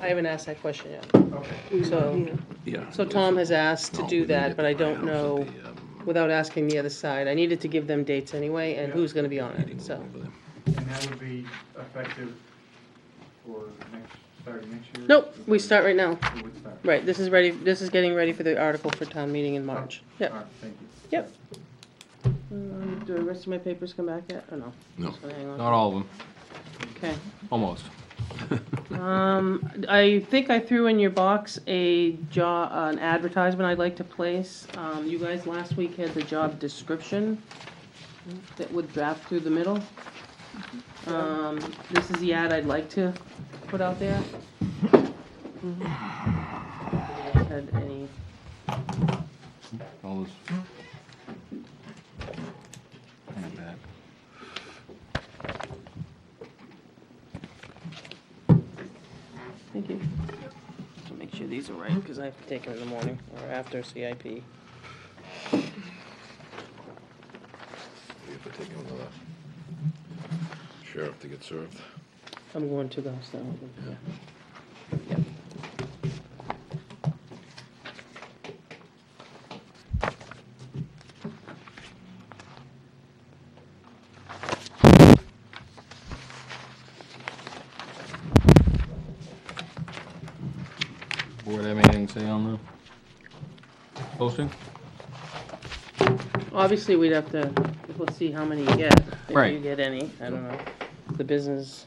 I haven't asked that question yet. Okay. So, yeah. so Tom has asked to No, do we need that, it but I to don't my house know, at the, without asking the other side. I needed to give them dates anyway, and Yeah. who's gonna be on it, so. over there. And that would be effective for starting next year? Nope, we start right now. It would start. Right, this is getting ready for the article for town meeting in March. All Yep, right, thank you. yep. Do the rest of my papers come back yet, or no? No. Just gonna hang on. Not all of them, Okay. almost. I think I threw in your box an advertisement I'd like to place. You guys last week had the job description that would draft through the middle. This is the ad I'd like to put out there. Had any, All this. And back. thank you. I'll make sure these are right, because I have to take them in the morning, or after CIP. We have to take him to the sheriff to get served. I'm going to the house now. Yeah. Yep. Board have anything to say on the posting? Obviously, we'd have to, we'll see how many you get, if Right. you get any, I don't know. The business,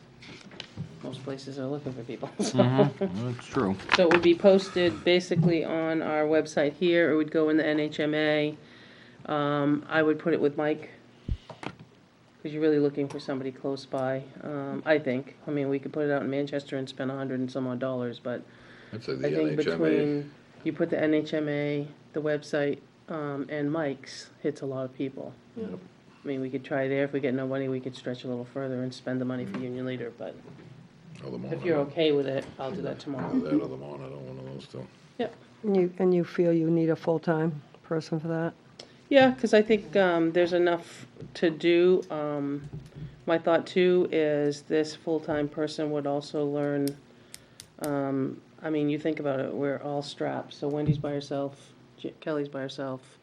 most places are looking for people, so. That's true. So it would be posted basically on our website here, it would go in the NHMA. I would put it with Mike, because you're really looking for somebody close by, I think. I mean, we could put it out in Manchester and spend $100 and some odd, but I'd say the I think NHMA, between, you put the NHMA, the website, and Mike's hits a lot of people. Yep. I mean, we could try there, if we get no money, we could stretch a little further and spend the money for Union Leader, but or the if you're okay with it, I'll do that tomorrow. That or the monitor, one of those two. Yep. And you feel you need a full-time person for that? Yeah, because I think there's enough to do. My thought too is this full-time person would also learn I mean, you think about it, we're all strapped, so Wendy's by herself, Kelly's by herself,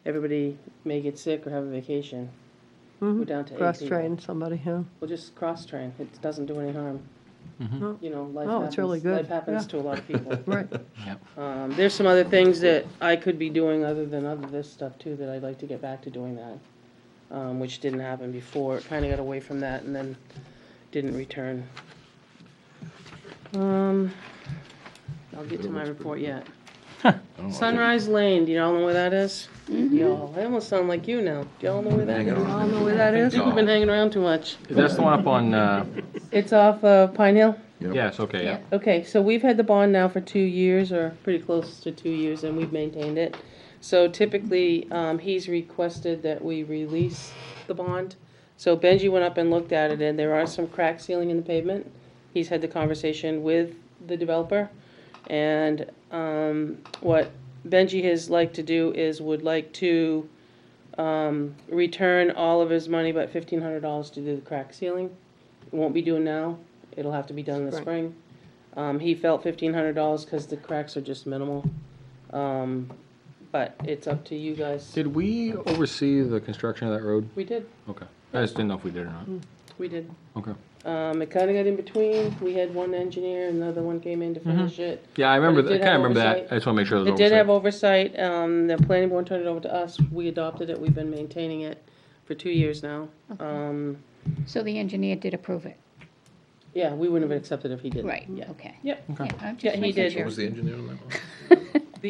everybody may get sick or have a vacation. We're down to 8 people. Cross-train somebody, yeah. We'll just cross-train, it doesn't do any harm. No. You know, life Oh, it's really good. life happens Yeah. to a lot of people. Right. There's some other things that I could be doing other than this stuff too, that I'd like to get back to doing that, which didn't happen before. It kinda got away from that and then didn't return. I'll get to my report yet. Sunrise Lane, do y'all know where that is? Y'all, I almost sound like you now. Do y'all know where that is? You all know where that is? You've been hanging around too much. That's the one up on, It's off Pine Hill? yes, okay, yeah. Okay, so we've had the bond now for 2 years, or pretty close to 2 years, and we've maintained it. So typically, he's requested that we release the bond. So Benji went up and looked at it, and there are some crack sealing in the pavement. He's had the conversation with the developer, and what Benji has liked to do is would like to return all of his money, but $1,500 to do the crack sealing. It won't be due now. It'll have to be done in the spring. He felt $1,500 because the cracks are just minimal. But it's up to you guys. Did we oversee the construction of that road? We did, Okay. I just didn't know if we did or not. we did. Okay. It kinda got in between. We had one engineer, another one came in to finish it. Yeah, I remember, But it I did kinda have remember that. oversight. I just wanna make sure it was It did have oversight. oversight. The planning board turned it over to us. We adopted it. We've been maintaining it for 2 years now. So the engineer did approve it? Yeah, we wouldn't have accepted if he didn't. Right, Yeah. okay. Yep. Yeah, I'm just Yeah, he making did. sure. Who was the engineer on that one?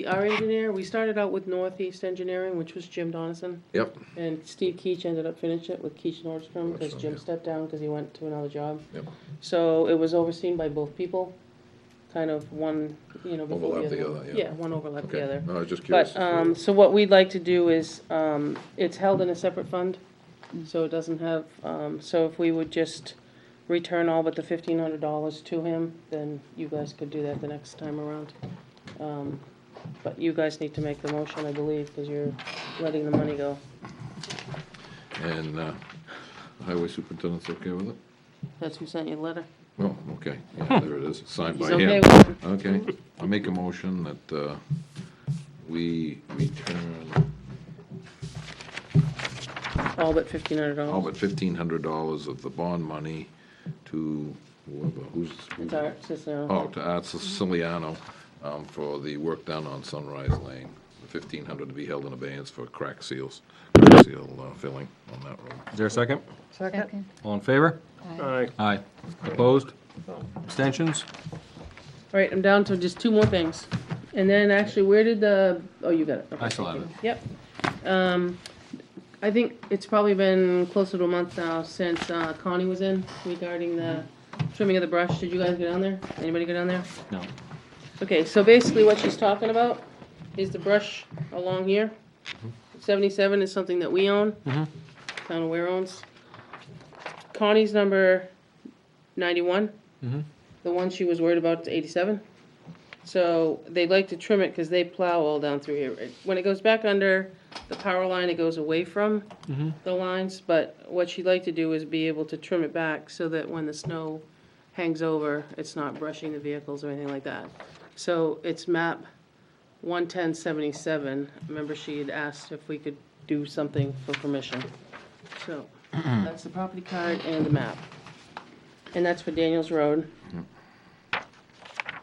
Our engineer, we started out with Northeast Engineering, which was Jim Donison. Yep, And Steve Keach ended up finishing it with Keach Nordstrom because Nordstrom, Jim yeah. stepped down because he went to another job. yep. So it was overseen by both people, kind of one, you know, before Overlap the the other. other, yeah. Yeah, one overlapped the Okay. other. No, I was just curious. But, so what we'd like to do is, it's held in a separate fund, so it doesn't have, so if we would just return all but the $1,500 to him, then you guys could do that the next time around. But you guys need to make the motion, I believe, because you're letting the money go. And the highway superintendent's okay with it? That's who sent you the letter. Oh, okay, yeah, there it is, signed He's by okay him. with it. Okay, I'll make a motion that we return All but $1,500. all but $1,500 of the bond money to whoever, who's. It's Art Siciliano. Oh, to Art Siciliano, for the work done on Sunrise Lane. The $1,500 to be held in abeyance for crack seal filling on that road. Is there a second? Second? All in favor? Aye. Aye. Opposed? Abstentions? All right, I'm down to just 2 more things. And then actually, where did the, oh, you got it. Okay, I still thank have you. Yep. I think it's probably been closer to a month now since Connie was in regarding the trimming of the brush. Did you guys go down there? Anybody go down there? No. Okay, so basically what she's talking about is the brush along here. 77 is something that we own, Town of Weare owns. Connie's number 91. The one she was worried about is 87. So they'd like to trim it because they plow all down through here. When it goes back under the power line, it goes away from the lines, but what she'd like to do is be able to trim it back so that when the snow hangs over, it's not brushing the vehicles or anything like that. So it's map 11077. Remember, she had asked if we could do something for permission. So that's the property card and the map. And that's for Daniels Road.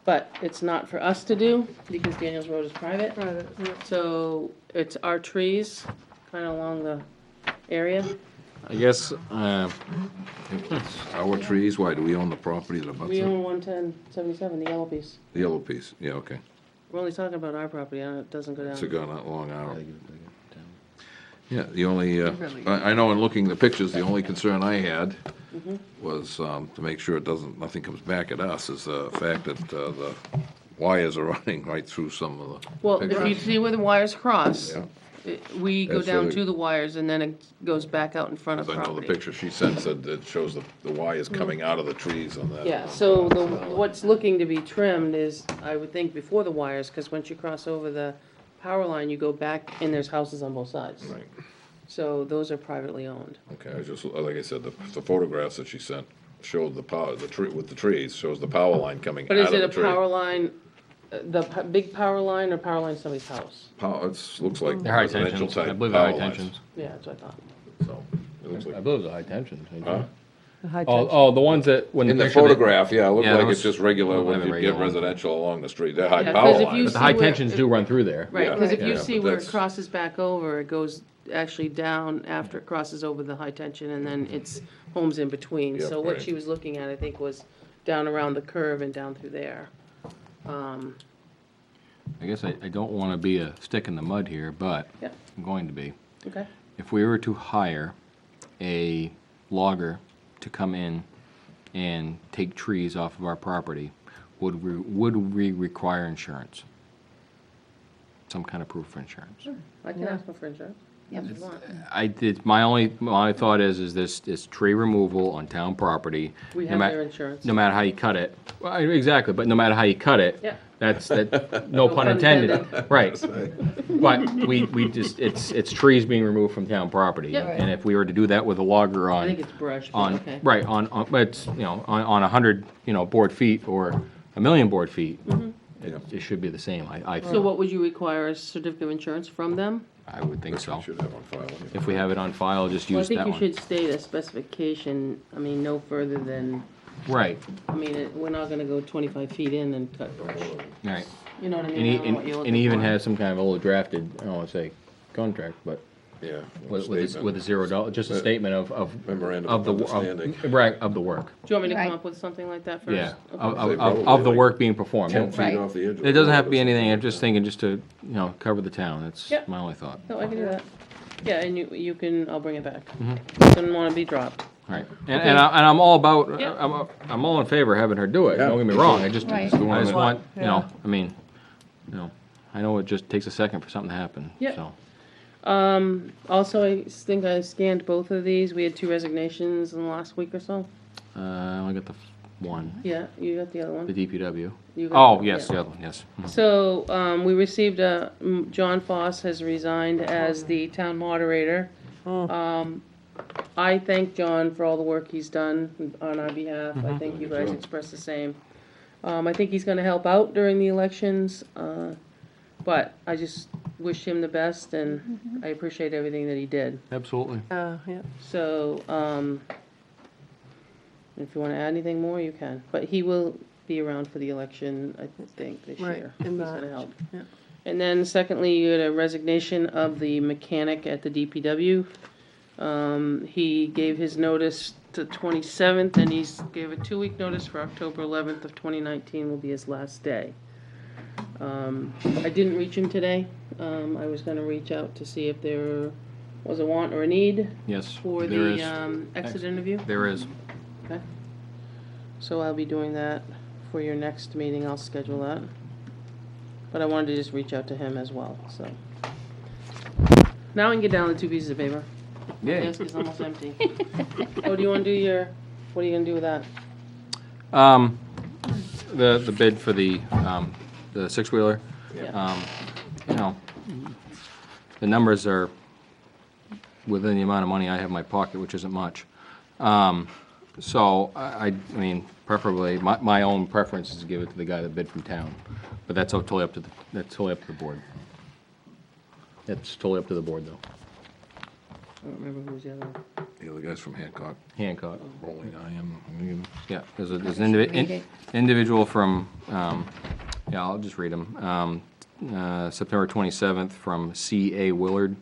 But it's not for us to do because Daniels Road is private. Private, yeah. So it's our trees, kind of along the area. I guess, It's our trees, why, do we own the property that abuts We it? own 11077, the yellow piece. The yellow piece, yeah, okay. We're only talking about our property, it doesn't go down. It's a gun, not Long Island. Yeah, the only, I know in looking at the pictures, the only concern I had was to make sure it doesn't, nothing comes back at us, is the fact that the wires are running right through some of the Well, if you pictures. see where the wires cross, Yeah. we go That's down really- to the wires and then it goes back out in front of I know the property. picture she sent said that shows the wires coming out of the trees on that. Yeah, so what's looking to be trimmed is, I would think, before the wires, because once you cross over the power line, you go back and there's houses on both sides. Right, So those are privately owned. okay, I was just, like I said, the photographs that she sent showed the power, the tree, with the trees, shows the power line coming out But of is the it tree. a power line big power line or power line to somebody's house? Looks like They're high residential tensions. type I believe they're high power lines. tensions. Yeah, that's what I thought. So, it looks I like, believe they're high tensions. huh? The high tension. Oh, the ones that, when the In the picture that- photograph, yeah, it looked Yeah, like those- it's just regular, those when are the you get regular ones. residential along the street, they're high Yeah, power 'cause if you lines. But the high see where- tensions do run through there. Right, Yeah. because if you Yeah, see but where it that's- crosses back over, it goes actually down after it crosses over the high tension, and then it's homes in between. Yep, So what right. she was looking at, I think, was down around the curve and down through there. I guess I don't want to be a stick in the mud here, but Yeah. I'm going to be. Okay. If we were to hire a logger to come in and take trees off of our property, would we require insurance? Some kind of proof for insurance? I can ask for insurance. Yep. If you want. My thought is this tree removal on town property. We no have ma- their insurance. No matter how you cut it. Well, exactly, but no matter how you cut it. Yeah. No pun pun intended. intended. Right. But we just, it's trees being removed from town property. Yeah. And if we were to do that with a logger I on. think it's brush, but On, okay. right, but it's, on 100, board feet or 1,000,000 board feet, it should be the same, I So feel. what would you require, a certificate of insurance from them? I would think so. Should have on file. If we have it on file, just Well, I use that think you one. should state a specification, no further than, Right, we're not gonna go 25 feet in and cut brush. right. You know what I And mean? he, I don't know what you're and looking he even for. has some kind of old drafted, I don't wanna say contract, but Yeah. with statement. a $0, just a statement of. Memorandum of of the understanding. Right, of the work, Do you want me to come Right. up with something like that first? yeah, Okay. of the work being performed. 10 feet Right. off the edge. of It the doesn't road have to or be anything, something I'm just like thinking just to, cover the town, that's Yep. my only thought. No, I can do that. Yeah, and you can, I'll bring it back. Mm-hmm. Didn't wanna be dropped. Right, and I'm all about, Yeah. I'm all in favor of having her do it, Yeah. don't get me wrong, I just Right. want, Yeah. I know it just takes a second for something to happen, Yeah. so. Also, I think I scanned both of these. We had 2 resignations in the last week or so. I only got the one, Yeah, you got the other one. the DPW. You got- Oh, yes, yeah. the other one, yes. Mhm. So, we received John Foss has resigned as the town moderator. I thank John for all the work he's done on our behalf. I think you guys expressed the same. I think he's gonna help out during the elections, but I just wish him the best and I appreciate everything that he did. Absolutely. Yeah. So, if you wanna add anything more, you can, but he will be around for the election, I think, this Right, year. in He's gonna March, help. yeah. And then secondly, you had a resignation of the mechanic at the DPW. He gave his notice to 27th, and he's gave a 2-week notice for October 11th of 2019 will be his last day. I didn't reach him today. I was gonna reach out to see if there was a want or a need Yes, for there the, is, exit interview. there is. Okay. So I'll be doing that for your next meeting, I'll schedule that. But I wanted to just reach out to him as well, so. Now I can get down to 2 pieces of paper. Yeah. Desk is almost empty. Oh, do you wanna do what are you gonna do with that? The bid for the 6-wheeler. Yeah. The numbers are within the amount of money I have in my pocket, which isn't much. So I mean, preferably, my own preference is to give it to the guy that bid from town, but that's totally up to the board. That's totally up to the board, though. I don't remember who was the other one. The other guy's from Hancock. Hancock. Rolling iron. Yeah, there's an Read it. individual from, I'll just read him. September 27th from C.A. Willard,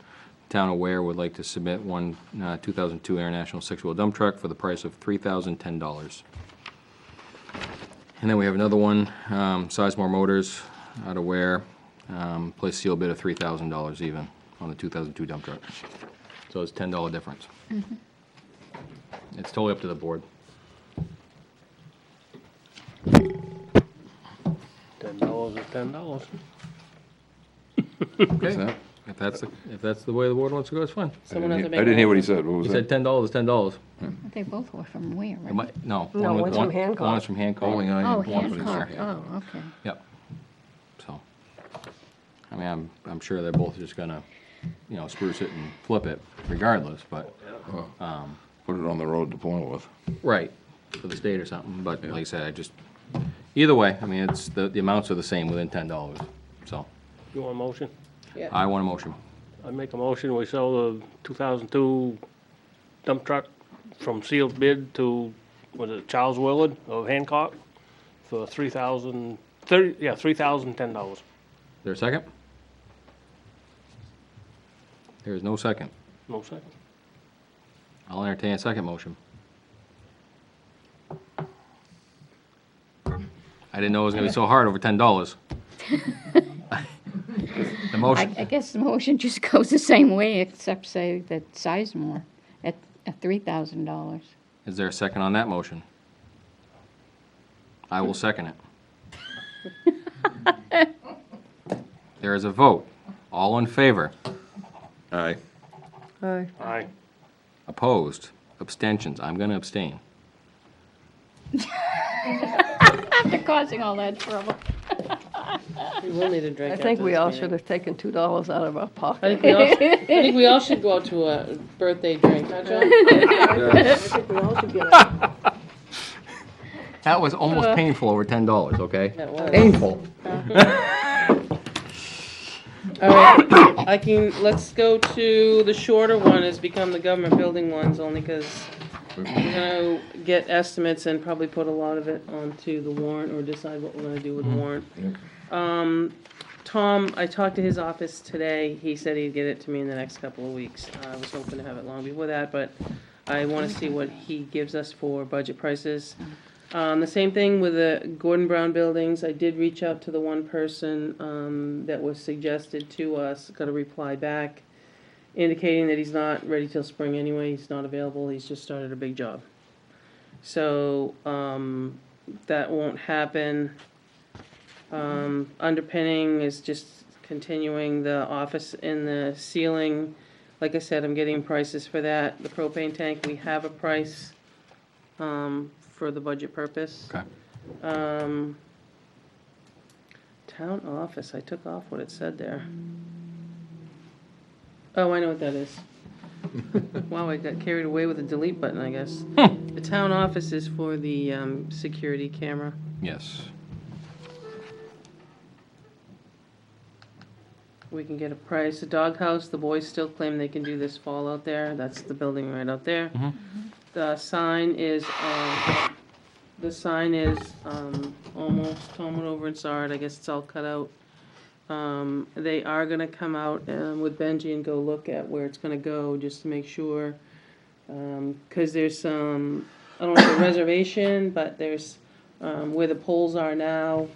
Town of Weare, would like to submit one 2002 International 6-wheel dump truck for the price of $3,010. And then we have another one, Sizemore Motors, out of Weare, place seal bid of $3,000 even on the 2002 dump truck. So it's $10 difference. It's totally up to the board. $10 is $10. Okay. If that's the way the board wants to go, it's fine. Someone has to I make a didn't hear what he motion. said, what was He that? said $10 is $10. They both were from where, It right? might, no. No, was- one's from Hancock. One is from Hancock. Rolling iron. Oh, company's from Hancock, Hancock. oh, okay. Yep. So, I mean, I'm sure they're both just gonna, spruce it and flip it regardless, but, Put it on the road to Plymouth. right, for the state or something, but like I said, Either way, I mean, it's, the amounts are the same, within $10, so. You want a motion? I want a motion. I make a motion, we sell the 2002 dump truck from sealed bid to, was it Charles Willard of Hancock for $3,010. Is there a second? There is no second. No second. I'll entertain a second motion. I didn't know it was gonna be so hard over $10. The motion, I guess the motion just goes the same way, except say that Sizemore at $3,000. is there a second on that motion? I will second it. There is a vote. All in favor? Aye. Aye. Aye. Opposed? Abstentions? I'm gonna abstain. After causing all that trouble. We will need a drink I after think we this all meeting. should have taken $2 out of our I pocket. think we all should go out to a birthday drink, huh, John? I think we all should get a That was almost painful over $10, okay? That was. Painful. All right, let's go to the shorter one, has become the government building ones, only because we're gonna get estimates and probably put a lot of it onto the warrant, or decide what we're gonna do with the warrant. Tom, I talked to his office today, he said he'd get it to me in the next couple of weeks. I was hoping to have it long before that, but I wanna see what he gives us for budget prices. The same thing with the Gordon Brown buildings. I did reach out to the one person that was suggested to us, got a reply back indicating that he's not ready till spring anyway, he's not available, he's just started a big job. So, that won't happen. Underpinning is just continuing the office and the ceiling. Like I said, I'm getting prices for that. The propane tank, we have a price for the budget purpose. Okay. Town office, I took off what it said there. Oh, I know what that is. Wow, I got carried away with the delete button, I guess. The town office is for the security camera. Yes. We can get a price. The doghouse, the boys still claim they can do this fall out there. That's the building right out there. The sign is, almost, Tom went over and saw it. I guess it's all cut out. They are gonna come out with Benji and go look at where it's gonna go, just to make sure. 'Cause there's some, I don't know if it's a reservation, but there's, where the poles are now,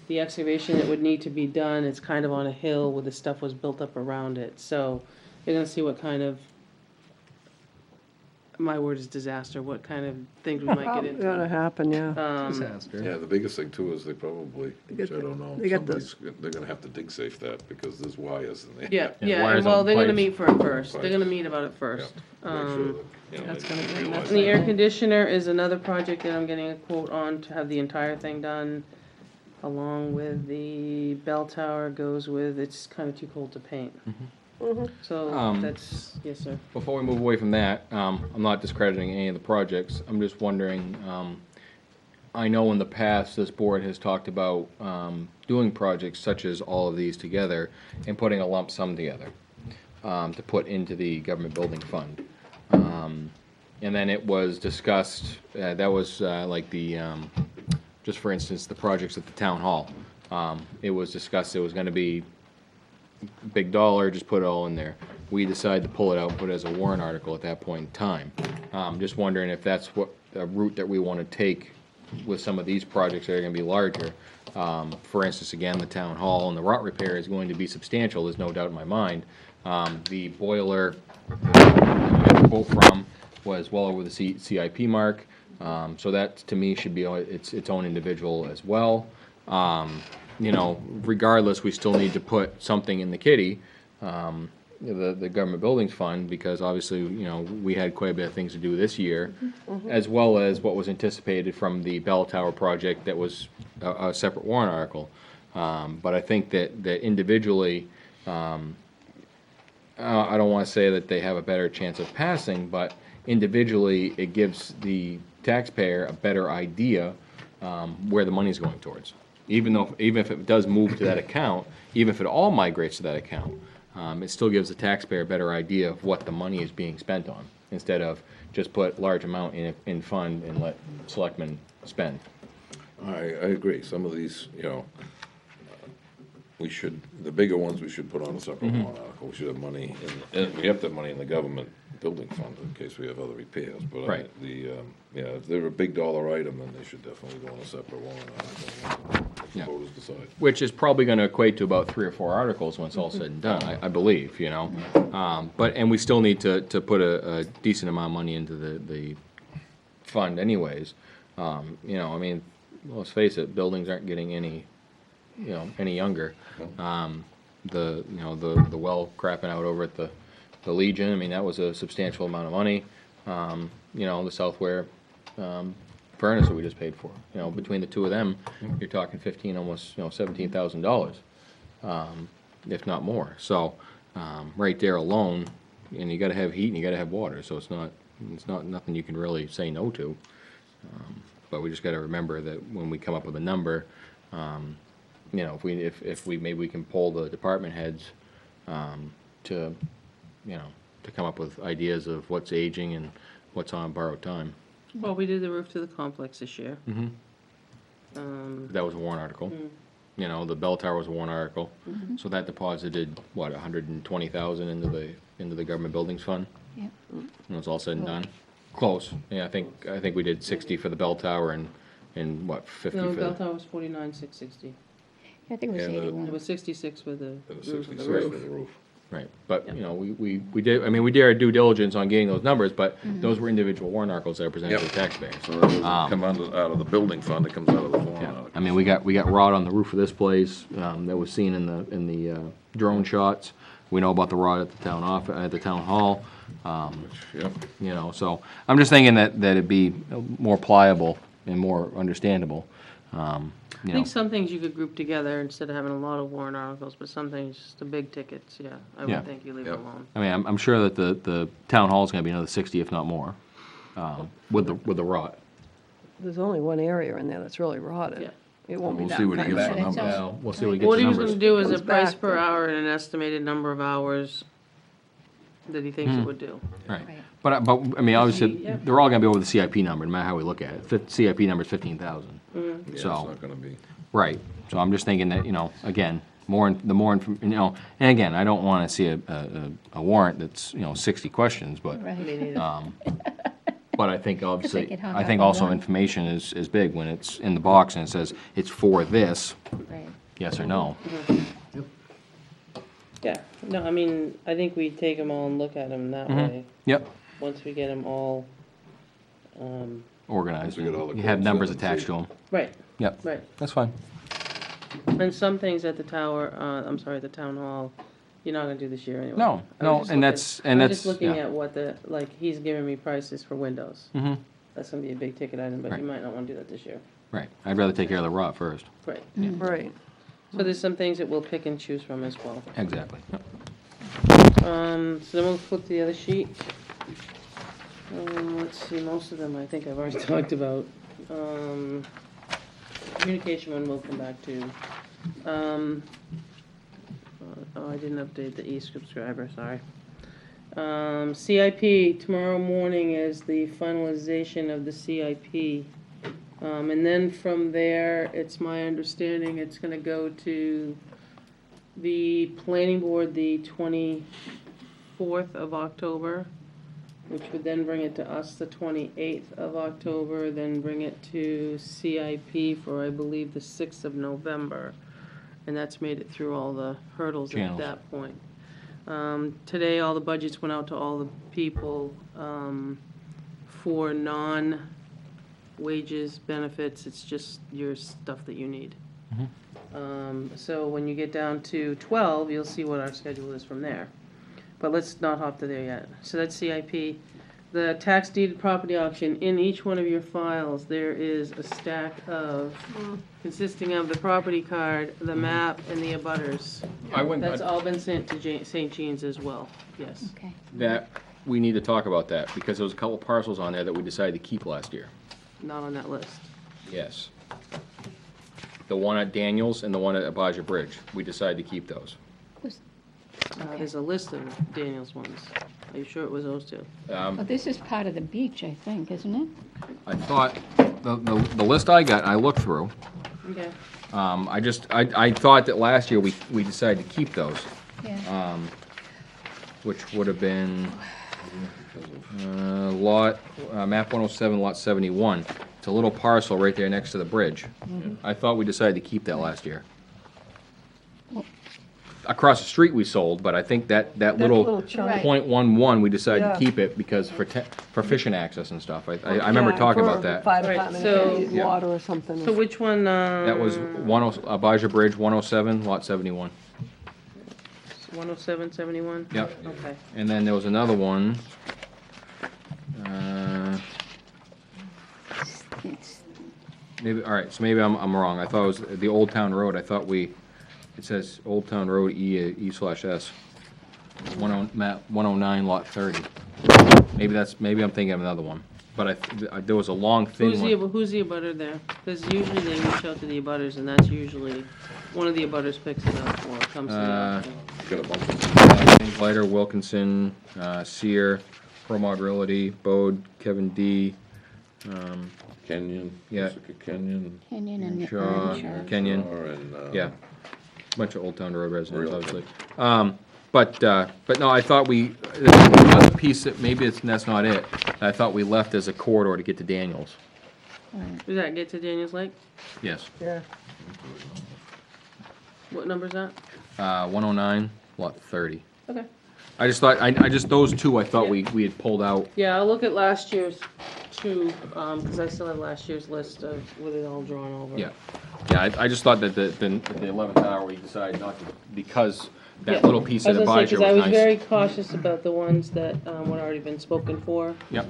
the excavation that would need to be done, it's kind of on a hill where the stuff was built up around it. So they're gonna see what kind of, my word is disaster, what kind of things we might get Probably into. gonna happen, yeah. Yeah, the biggest thing too is they probably, which I don't know, they got the- somebody's, they're gonna have to dig safe that because there's wires in there. Yeah, Yeah, yeah, wires and well, on they're gonna pipes. meet for it first. They're Pipes. gonna meet about it first. Make sure that, you know, That's they gonna be realize messy. And the air that. conditioner is another project that I'm getting a quote on to have the entire thing done, along with the bell tower goes with, it's kind of too cold to paint. So that's, yes, sir. Before we move away from that, I'm not discrediting any of the projects. I'm just wondering, I know in the past, this board has talked about doing projects such as all of these together and putting a lump sum together to put into the government building fund. And then it was discussed, that was like the, just for instance, the projects at the town hall. It was discussed it was gonna be big dollar, just put it all in there. We decided to pull it out and put it as a warrant article at that point in time. Just wondering if that's what, the route that we want to take with some of these projects that are going to be larger. For instance, again, the town hall and the rot repair is going to be substantial, there's no doubt in my mind. The boiler that we got a quote from was well over the CIP mark. So that, to me, should be its own individual as well. You know, regardless, we still need to put something in the kitty, the government buildings fund, because obviously, you know, we had quite a bit of things to do this year, as well as what was anticipated from the bell tower project that was a separate warrant article. But I think that individually, I don't want to say that they have a better chance of passing, but individually, it gives the taxpayer a better idea where the money's going towards. Even if it does move to that account, even if it all migrates to that account, it still gives the taxpayer a better idea of what the money is being spent on, instead of just put large amount in fund and let selectmen spend. I agree. Some of these, we should, the bigger ones, we should put on a separate warrant article. We should have money, and we have to have money in the government building fund in case we have other repairs. But Right. If they're a big dollar item, then they should definitely go on a separate warrant article. Let the Yeah. voters decide. Which is probably gonna equate to about 3 or 4 articles when it's all said and done, I believe, and we still need to put a decent amount of money into the fund anyways. Let's face it, buildings aren't getting any younger. The well crapping out over at the Legion, that was a substantial amount of money. The South Weare furnace that we just paid for, between the two of them, you're talking almost $17,000, if not more. So, right there alone, and you gotta have heat and you gotta have water, so it's not nothing you can really say no to. But we just gotta remember that when we come up with a number, if maybe we can poll the department heads, to come up with ideas of what's aging and what's on borrowed time. Well, we did the roof to the complex this year. That was a warrant article. The bell tower was a warrant article. So that deposited, what, 120,000 into the government buildings fund? Yeah. When it was all said and done? Close. Yeah, I think we did 60 for the bell tower and what, 50 No, for bell the... tower was 49,660. I think it was Yeah, the- 81. It was 66 for the And the roof. 66 for the roof. Right, but, we did, we did our due diligence on getting those numbers, but those were individual warrant articles that are presented to the taxpayers. So that doesn't come out of the building fund, it comes out of the warrant article. We got rot on the roof of this place, that was seen in the drone shots. We know about the rot at the town hall. Yep. So I'm just thinking that it'd be more pliable and more understandable. I think some things you could group together instead of having a lot of warrant articles, but some things, just the big tickets, I Yeah. would think you leave it Yep. alone. I'm sure that the town hall is gonna be another 60, if not more, with the rot. There's only one area in there that's really rotted. Yeah. It won't be We'll that see what he kind gets of for thing. That's numbers. all. We'll see what he gets What the he was numbers. gonna do is a Goes price back per to- hour and an estimated number of hours that he thinks it would do. Right, Right. but obviously, Yeah. they're all gonna be over the CIP number, no matter how we look at it. CIP number's 15,000. Yeah, it's So- not gonna be. Right, so I'm just thinking that, again, and again, I don't wanna see a warrant that's, 60 questions, but, Right. but I think obviously, get hung I up think on also one. information is big when it's in the box and it says it's for this, Right. yes or no. Yeah, no, I think we take them all and look at them that way, Yep, once we get them all, organized, We get all the you have quotes numbers in and attached see. to them. right, Yep, right. that's fine. And some things at the tower, the town hall, you're not gonna do this year anyway. No, I was no, just and looking- that's- I was just that's- looking yeah. at what he's giving me prices for windows. Mm-hmm. That's gonna be a big ticket item, but Right. you might not wanna do that this year. Right, I'd rather take care of the rot first. Right. Right. So there's some things that we'll pick and choose from as well. Exactly. Yep. So then we'll flip to the other sheet. Let's see, most of them I think I've already talked about. Communication one we'll come back to. I didn't update the e-subscriber, sorry. CIP, tomorrow morning is the finalization of the CIP. And then from there, it's my understanding it's gonna go to the planning board the 24th of October, which would then bring it to us the 28th of October, then bring it to CIP for, I believe, the 6th of November. And that's made it through all the hurdles at Channels. that point. Today, all the budgets went out to all the people for non-wages, benefits, it's just your stuff that you need. So when you get down to 12, you'll see what our schedule is from there. But let's not hop to there yet. So that's CIP. The tax deeded property auction, in each one of your files, there is a stack of, consisting of the property card, the map, and the abutters. That's all been sent to St. Jean's as well, yes. Okay. That, we need to talk about that, because there was a couple parcels on there that we decided to keep last year. Not on that list. Yes. the one at Daniels and the one at Abaja Bridge. We decided to keep those. There's a list of Daniels ones. Are you sure it was those two? Well, this is part of the beach, I think, isn't it? I thought, the list I got, I looked through. Okay. I thought that last year we decided to keep those, Yeah. which would have been map 107, lot 71. It's a little parcel right there next to the bridge. I thought we decided to keep that last year. Across the street we sold, but I think that little little chunk. Right. .11, we decided Yeah. to keep it because for fishing access and stuff. I remember Yeah, talking for about that. Fire Right, department, so- if they need Yeah. water or something. So which one, That was Abaja Bridge, 107, lot 71. 107, 71? Yep. Okay. And then there was another one. It's- Maybe, all right, so maybe I'm wrong. I thought it was the Old Town Road. I thought it says Old Town Road E/S. 109, lot 30. Maybe I'm thinking of another one. But there was a long, thin one. Who's the abutter there? Because usually they reach out to the abutters, and that's usually, one of the abutters picks it up or comes to the auction. Got a bunch of James Leiter, Wilkinson, Sear, Promod Realty, Bode, Kevin D. Kenyon. Yeah. Jessica Kenyon. Kenyon and Shaw, Shaw. Kenyon. And, Yeah, bunch of Old Town Road residents, Really? obviously. But no, I thought the other piece that, maybe that's not it, I thought we left as a corridor to get to Daniels. Does that get to Daniels Lake? Yes. Yeah. What number's that? 109, lot 30. Okay. I just thought, those two, I thought we had pulled out. Yeah, I'll look at last year's too, because I still have last year's list of, with it all drawn over. Yeah. Yeah, I just thought that the 11th hour, we decided not to, because Yeah. that little piece of the I was budget gonna say, 'cause I was was nice. very cautious about the ones that, had already been spoken for. Yep.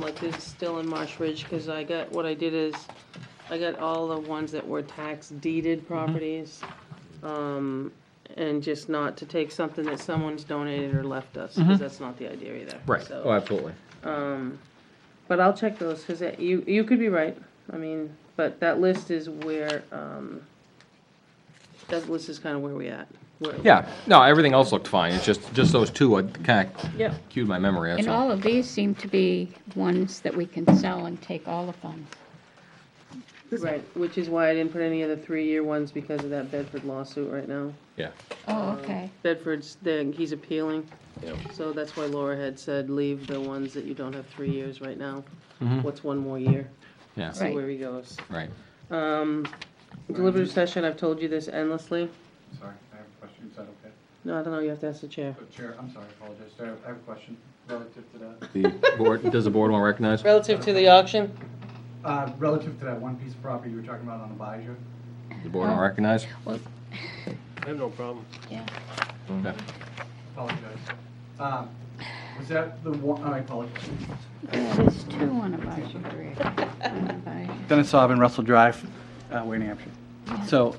Like this still in Marsh Ridge, because what I did is, I got all the ones that were tax deeded properties. And just not to take something that someone's donated or left us, because that's not the idea either. Right, So, oh, absolutely. But I'll check those, because you could be right. I mean, but that list is where, that list is kind of where we at. Yeah, no, everything else looked fine, it's just those two, I kind of Yep. cued my memory, that's And all. all of these seem to be ones that we can sell and take all the funds. Right, which is why I didn't put any of the 3-year ones because of that Bedford lawsuit right now. Yeah. Oh, okay. Bedford's, he's appealing. So that's why Laura had said, leave the ones that you don't have 3 years right now. What's one more year? Yeah, See Right. where he goes. right. Deliberative session, I've told you this endlessly. Sorry, I have a question, is that okay? No, I don't know, you have to ask the chair. Chair, I'm sorry, I apologize, I have a question relative to that. The board, does the board want to recognize? Relative to the auction? Relative to that one piece of property you were talking about on Abijah. The board want to recognize? I have no problem. Yeah. Okay. Apologize. Was that the one, I apologize. Yeah, there's two on Abijah Bridge. On Abijah. Dennis Aubin, Russell Drive, Weare, New Hampshire. So,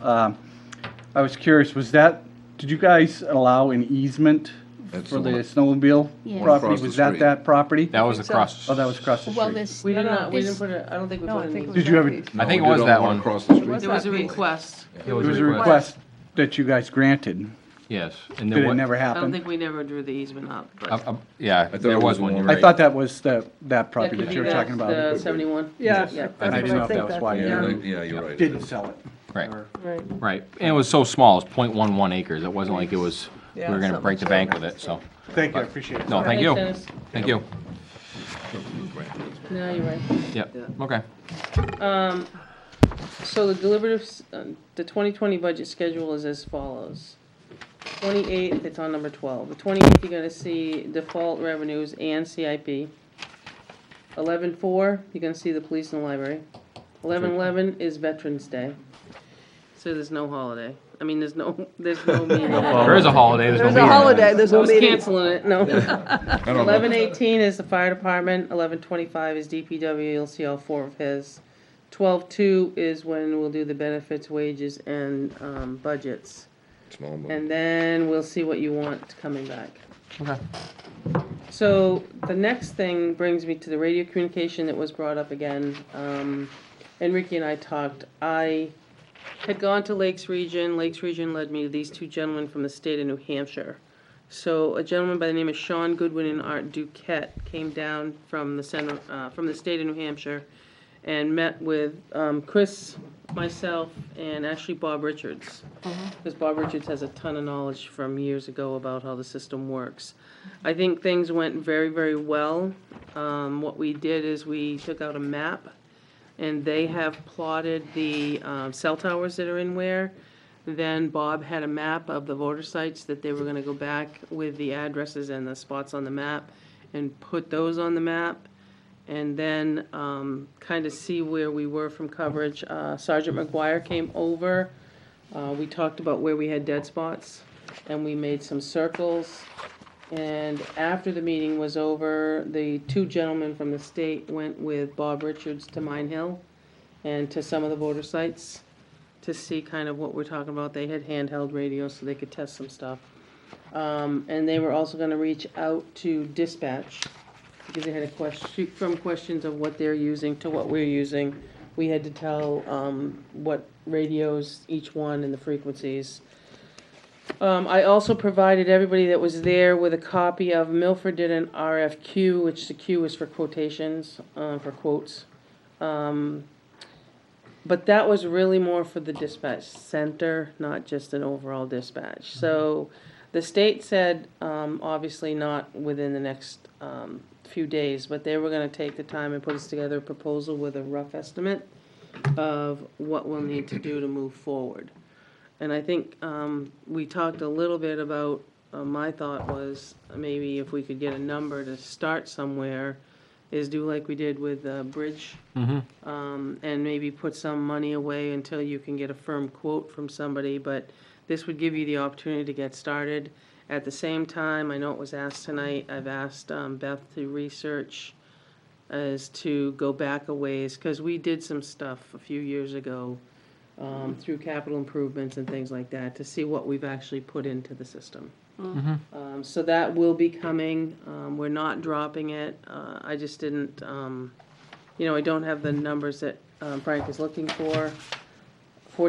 I was curious, did you guys allow an easement That's for the the one- snowmobile Yeah. property? Across the Was that street. that property? That was across. Oh, that was across the Well, street. there's, We did not, we this- didn't put it, I don't think we No, put I it think it in. was Did you have that a, piece. I think it No, we was did that all one. across the street. There was a request. It was there was a request. request that you guys granted, Yes. And but there it wa- never I don't happened? think we never drew the easement up, but. Yeah, thought there it was was one, one. you're I right. thought that was that That property could that be you were talking the about. 71? Yeah. Yes. that's I what didn't know if think that was why yeah. you Yeah, you're right. didn't sell it. Right. Or- Right. Right, and it was so small, it's .11 acres, it wasn't like it was, we Yeah, were gonna something break the small. bank with it, so. Thank you, I appreciate it. No, thank you, Thanks, Dennis. thank you. No, you're right. Yep, Yeah. okay. So the deliberative, the 2020 budget schedule is as follows. 28th, it's on number 12. The 28th, you're gonna see default revenues and CIP. 11/4, you're gonna see the police and the library. 11/11 is Veterans Day. So there's no holiday. I mean, there's no meeting. There is a holiday, there's no There's meeting. a holiday, there's I no was meeting. canceling it, no. I don't know. 11/18 is the fire department, 11/25 is DPW, you'll see all 4 of his. 12/2 is when we'll do the benefits, wages, and budgets. Small one. And then we'll see what you want coming back. Okay. So the next thing brings me to the radio communication that was brought up again. Enrique and I talked. I had gone to Lakes Region. Lakes Region led me to these two gentlemen from the state of New Hampshire. So a gentleman by the name of Sean Goodwin and Art Duquette came down from the from the state of New Hampshire and met with Chris, myself, and actually Bob Richards. Because Bob Richards has a ton of knowledge from years ago about how the system works. I think things went very, very well. What we did is we took out a map, and they have plotted the cell towers that are in Weare. Then Bob had a map of the voter sites that they were gonna go back with the addresses and the spots on the map and put those on the map. And then kind of see where we were from coverage. Sergeant McGuire came over. We talked about where we had dead spots, and we made some circles. And after the meeting was over, the two gentlemen from the state went with Bob Richards to Mine Hill and to some of the voter sites to see kind of what we're talking about. They had handheld radios so they could test some stuff. And they were also gonna reach out to dispatch because they had a question, from questions of what they're using to what we're using. We had to tell what radios, each one, and the frequencies. I also provided everybody that was there with a copy of, Milford did an RFQ, which the Q is for quotations, for quotes. But that was really more for the dispatch center, not just an overall dispatch. So the state said, obviously not within the next few days, but they were gonna take the time and put us together a proposal with a rough estimate of what we'll need to do to move forward. And I think we talked a little bit about, my thought was maybe if we could get a number to start somewhere, is do like we did with the bridge. And maybe put some money away until you can get a firm quote from somebody, but this would give you the opportunity to get started. At the same time, I know it was asked tonight, I've asked Beth to research as to go back a ways, because we did some stuff a few years ago through capital improvements and things like that, to see what we've actually put into the system. So that will be coming. We're not dropping it. I just didn't, I don't have the numbers that Frank is looking for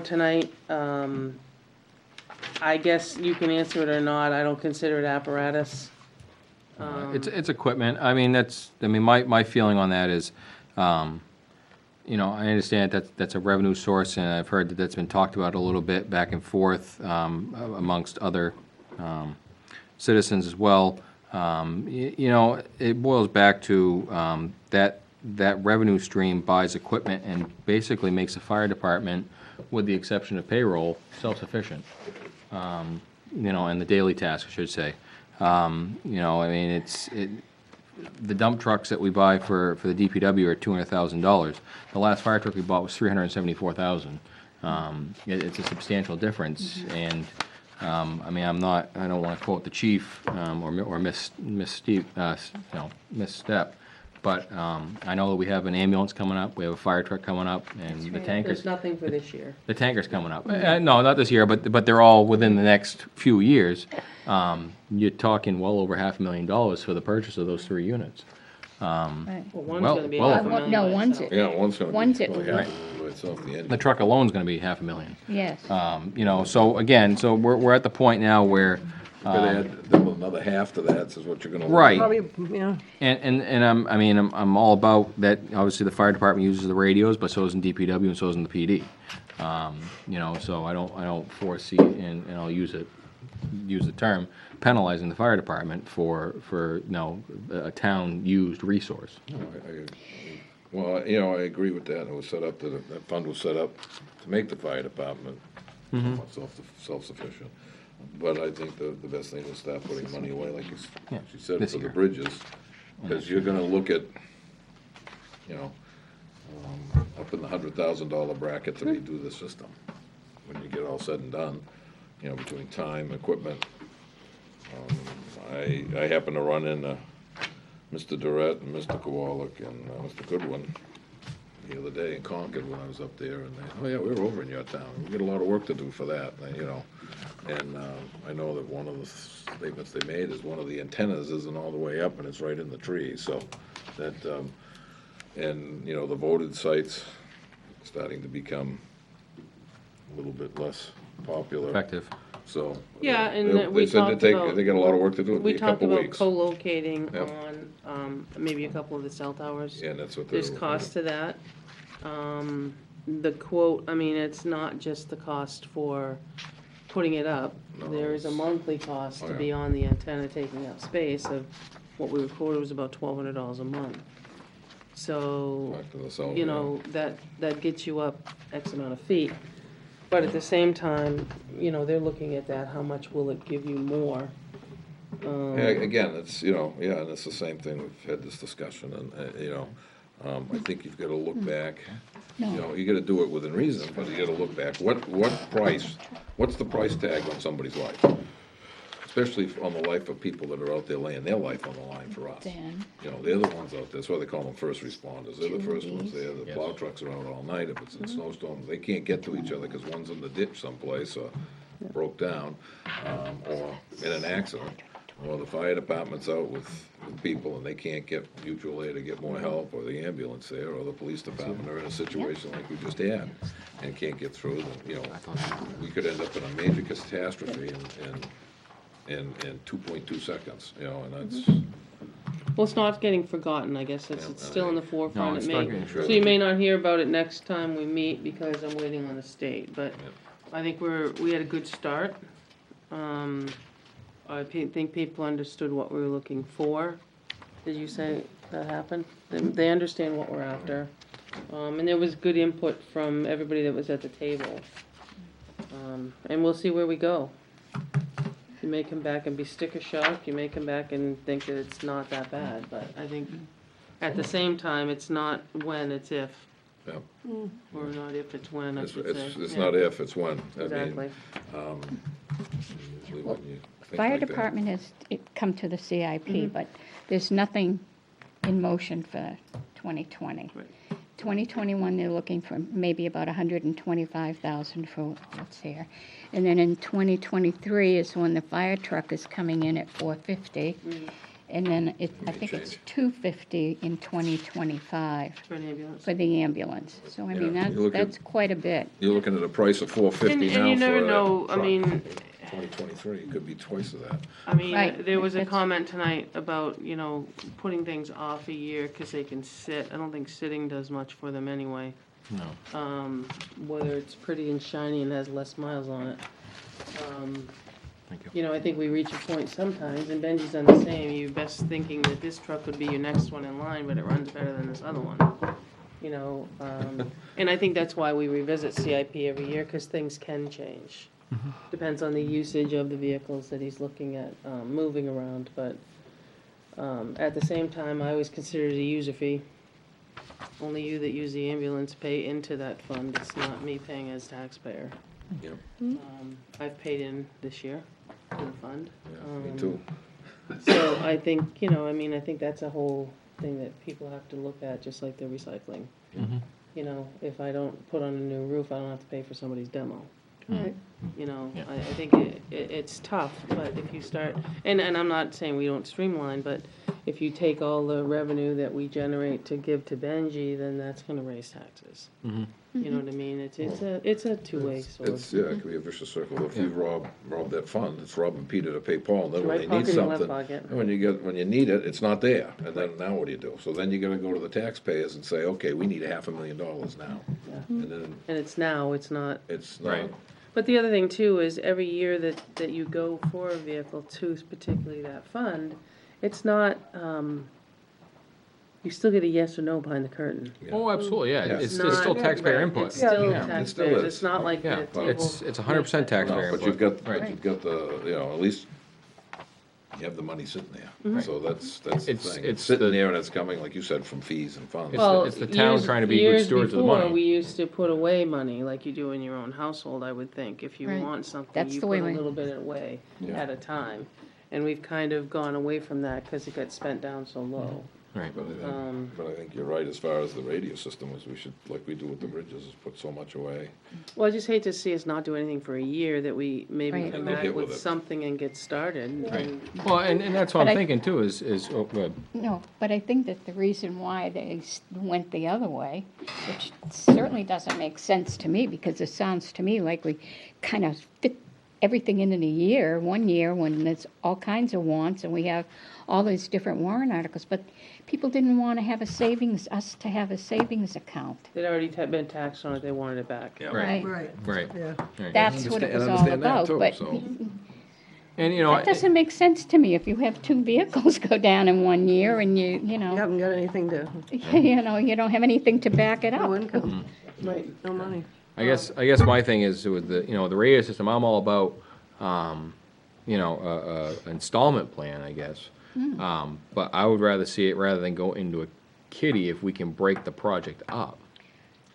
tonight. I guess you can answer it or not. I don't consider it apparatus. It's equipment. I mean, my feeling on that is, I understand that's a revenue source, and I've heard that that's been talked about a little bit back and forth amongst other citizens as well. It boils back to that revenue stream buys equipment and basically makes the fire department, with the exception of payroll, self-sufficient. And the daily task, I should say. The dump trucks that we buy for the DPW are $200,000. The last fire truck we bought was $374,000. It's a substantial difference, and I don't want to quote the chief or misstep, but I know that we have an ambulance coming up, we have a fire truck coming up, and the tankers. There's nothing for this year. The tanker's coming up. No, not this year, but they're all within the next few years. You're talking well over $500,000 for the purchase of those 3 units. Right. Well, one's Well, gonna be well, half a million. No, by one's itself. it. Yeah, one's gonna be. One's it. Right. By itself, the engine. The truck alone's gonna be $500,000. Yes. So again, we're at the point now where, Better add double another half to that, is what you're gonna. Right. Probably, yeah. and I'm all about that. Obviously, the fire department uses the radios, but so does in DPW and so does in the PD. So I don't foresee, and I'll use the term, penalizing the fire department for a town-used resource. Well, I agree with that. It was set up, that fund was set up to make the fire department self-sufficient. But I think the best thing is start putting money away, like she said, this for the year. bridges. Because you're gonna look at, up in the $100,000 bracket to redo the system. When you get all said and done, between time, equipment. I happen to run into Mr. Durrett and Mr. Kowalik and Mr. Goodwin the other day in Concord when I was up there, and they, we were over in your town. We got a lot of work to do for that, and I know that one of the statements they made is one of the antennas isn't all the way up and it's right in the tree, so that, and, the voted sites starting to become a little bit less popular. Effective. So. Yeah, and they we said that talked about. they got a lot of work to do, it'd We be a talked couple about weeks. co-locating Yep. on, maybe a couple of the cell towers. Yeah, and that's what they're. There's cost to that. The quote, I mean, it's not just the cost for putting it up. No, There is a it's- monthly cost Oh, to yeah. be on the antenna taking up space of, what we were quoted was about $1,200 a month. So, Back to the cell, you yeah. know, that gets you up X amount of feet. But at the same time, you know, they're looking at that, how much will it give you more? Yeah, again, it's, you know, yeah, and it's the same thing, we've had this discussion, and, you know, I think you've gotta look back, you know, you gotta do it within reason, but you gotta look back, what price, what's the price tag on somebody's life? Especially on the life of people that are out there laying their life on the line for us. Dan. You know, they're the ones out there, that's why they call them first responders, they're the first ones there, the plow trucks are out all night, if it's in snowstorms, they can't get to each other, cause one's in the ditch someplace, or broke down, or in an accident. Or the fire department's out with people and they can't get mutual aid to get more help, or the ambulance there, or the police department are in a situation like we just had, and can't get through, then, you know, we could end up in a major catastrophe in 2.2 seconds, you know, and that's, Well, it's not getting forgotten, I guess, it's still in the forefront. No, it's It not may, getting so you may not hear about it next time we meet, because I'm waiting on the state, but I think we had a good start. I think people understood what we were looking for. Did you say that happened? They understand what we're after. And there was good input from everybody that was at the table. And we'll see where we go. You may come back and be sticker shock, you may come back and think that it's not that bad, but I think at the same time, it's not when, it's if. yeah, Or not if, it's when, I it's, should it's, say. it's Yeah. not if, it's when, I mean, Exactly. usually when you think Fire like that. department has come to the CIP, but there's nothing in motion for 2020. Right. 2021, they're looking for maybe about 125,000 for what's there. And then in 2023 is when the fire truck is coming in at 450. And then I think it's 250 in 2025 For an ambulance. for the ambulance. So I mean, Yeah, you look at- that's quite a bit. You're looking at a price of $450 now for And you never a know, I truck. mean, 2023, it could be twice of that. I mean, Right. there was a That's- comment tonight about, you know, putting things off a year because they can sit. I don't think sitting does much for them anyway. No. Whether it's pretty and shiny and has less miles on it. Thank you. You know, I think we reach a point sometimes, and Benji's done the same, you're best thinking that this truck would be your next one in line, but it runs better than this other one. You know, and I think that's why we revisit CIP every year, because things can change. Depends on the usage of the vehicles that he's looking at, moving around, but, at the same time, I always consider it a user fee. Only you that use the ambulance pay into that fund, it's not me paying as taxpayer. Yep. I've paid in this year to the fund. Yeah, me too. So I think, you know, I mean, I think that's a whole thing that people have to look at, just like the recycling. You know, if I don't put on a new roof, I don't have to pay for somebody's demo. Right. You know, Yeah. I think it's tough, but if you start, and I'm not saying we don't streamline, but if you take all the revenue that we generate to give to Benji, then that's gonna raise taxes. You know what I mean? It's a two-way sword. It's, yeah, it could be a vicious circle. If you rob that fund, it's robbing Peter to pay Paul, and then when Right they pocket need and left something, pocket. and when you need it, it's not there, and then now what do you do? So then you gotta go to the taxpayers and say, okay, we need $500,000 now. And then And it's now, it's not. it's not, Right. But the other thing too is every year that you go for a vehicle to particularly that fund, it's not, you still get a yes or no behind the curtain. Oh, absolutely, yeah. Yeah. It's not- still taxpayer right, input. It's still Yeah. It still taxpayers, is. it's not like Yeah, the table. it's 100% taxpayer no, but you've input. got, the, you know, at least you have the money sitting there. So that's the It's- thing. it's It's sitting the- there and it's coming, like you said, from fees and funds. Well, it's the town years- trying to be good stewards of the Years money. before, we used to put away money like you do in your own household, I would think. If you Right. want something, That's you the put way a we- little bit away Yeah. at a time. And we've kind of gone away from that because it got spent down so low. Right. But I think you're right, as far as the radio system is, we should, like we do with the bridges, is put so much away. Well, I just hate to see us not do anything for a year, that we maybe Right. come And get back hit with with it. something and get started. Right. and- Well, and that's what But I'm I- thinking too, is, oh, good. No, but I think that the reason why they went the other way, which certainly doesn't make sense to me, because it sounds to me like we kind of fit everything in a year, 1 year, when there's all kinds of wants, and we have all these different warrant articles, but people didn't want to have us to have a savings account. They'd already been taxed on it, they wanted it back. Right. Right, Right. yeah. Right. That's what it And was all understand that about, too, but so. And, you know, that doesn't make sense to me. If you have 2 vehicles go down in 1 year and you You know, haven't got anything to, you don't have anything to back it no up. income, Right. no money. I guess my thing is with the, you know, the radio system, I'm all about, you know, installment plan, I guess. But I would rather see it, rather than go into a kitty, if we can break the project up.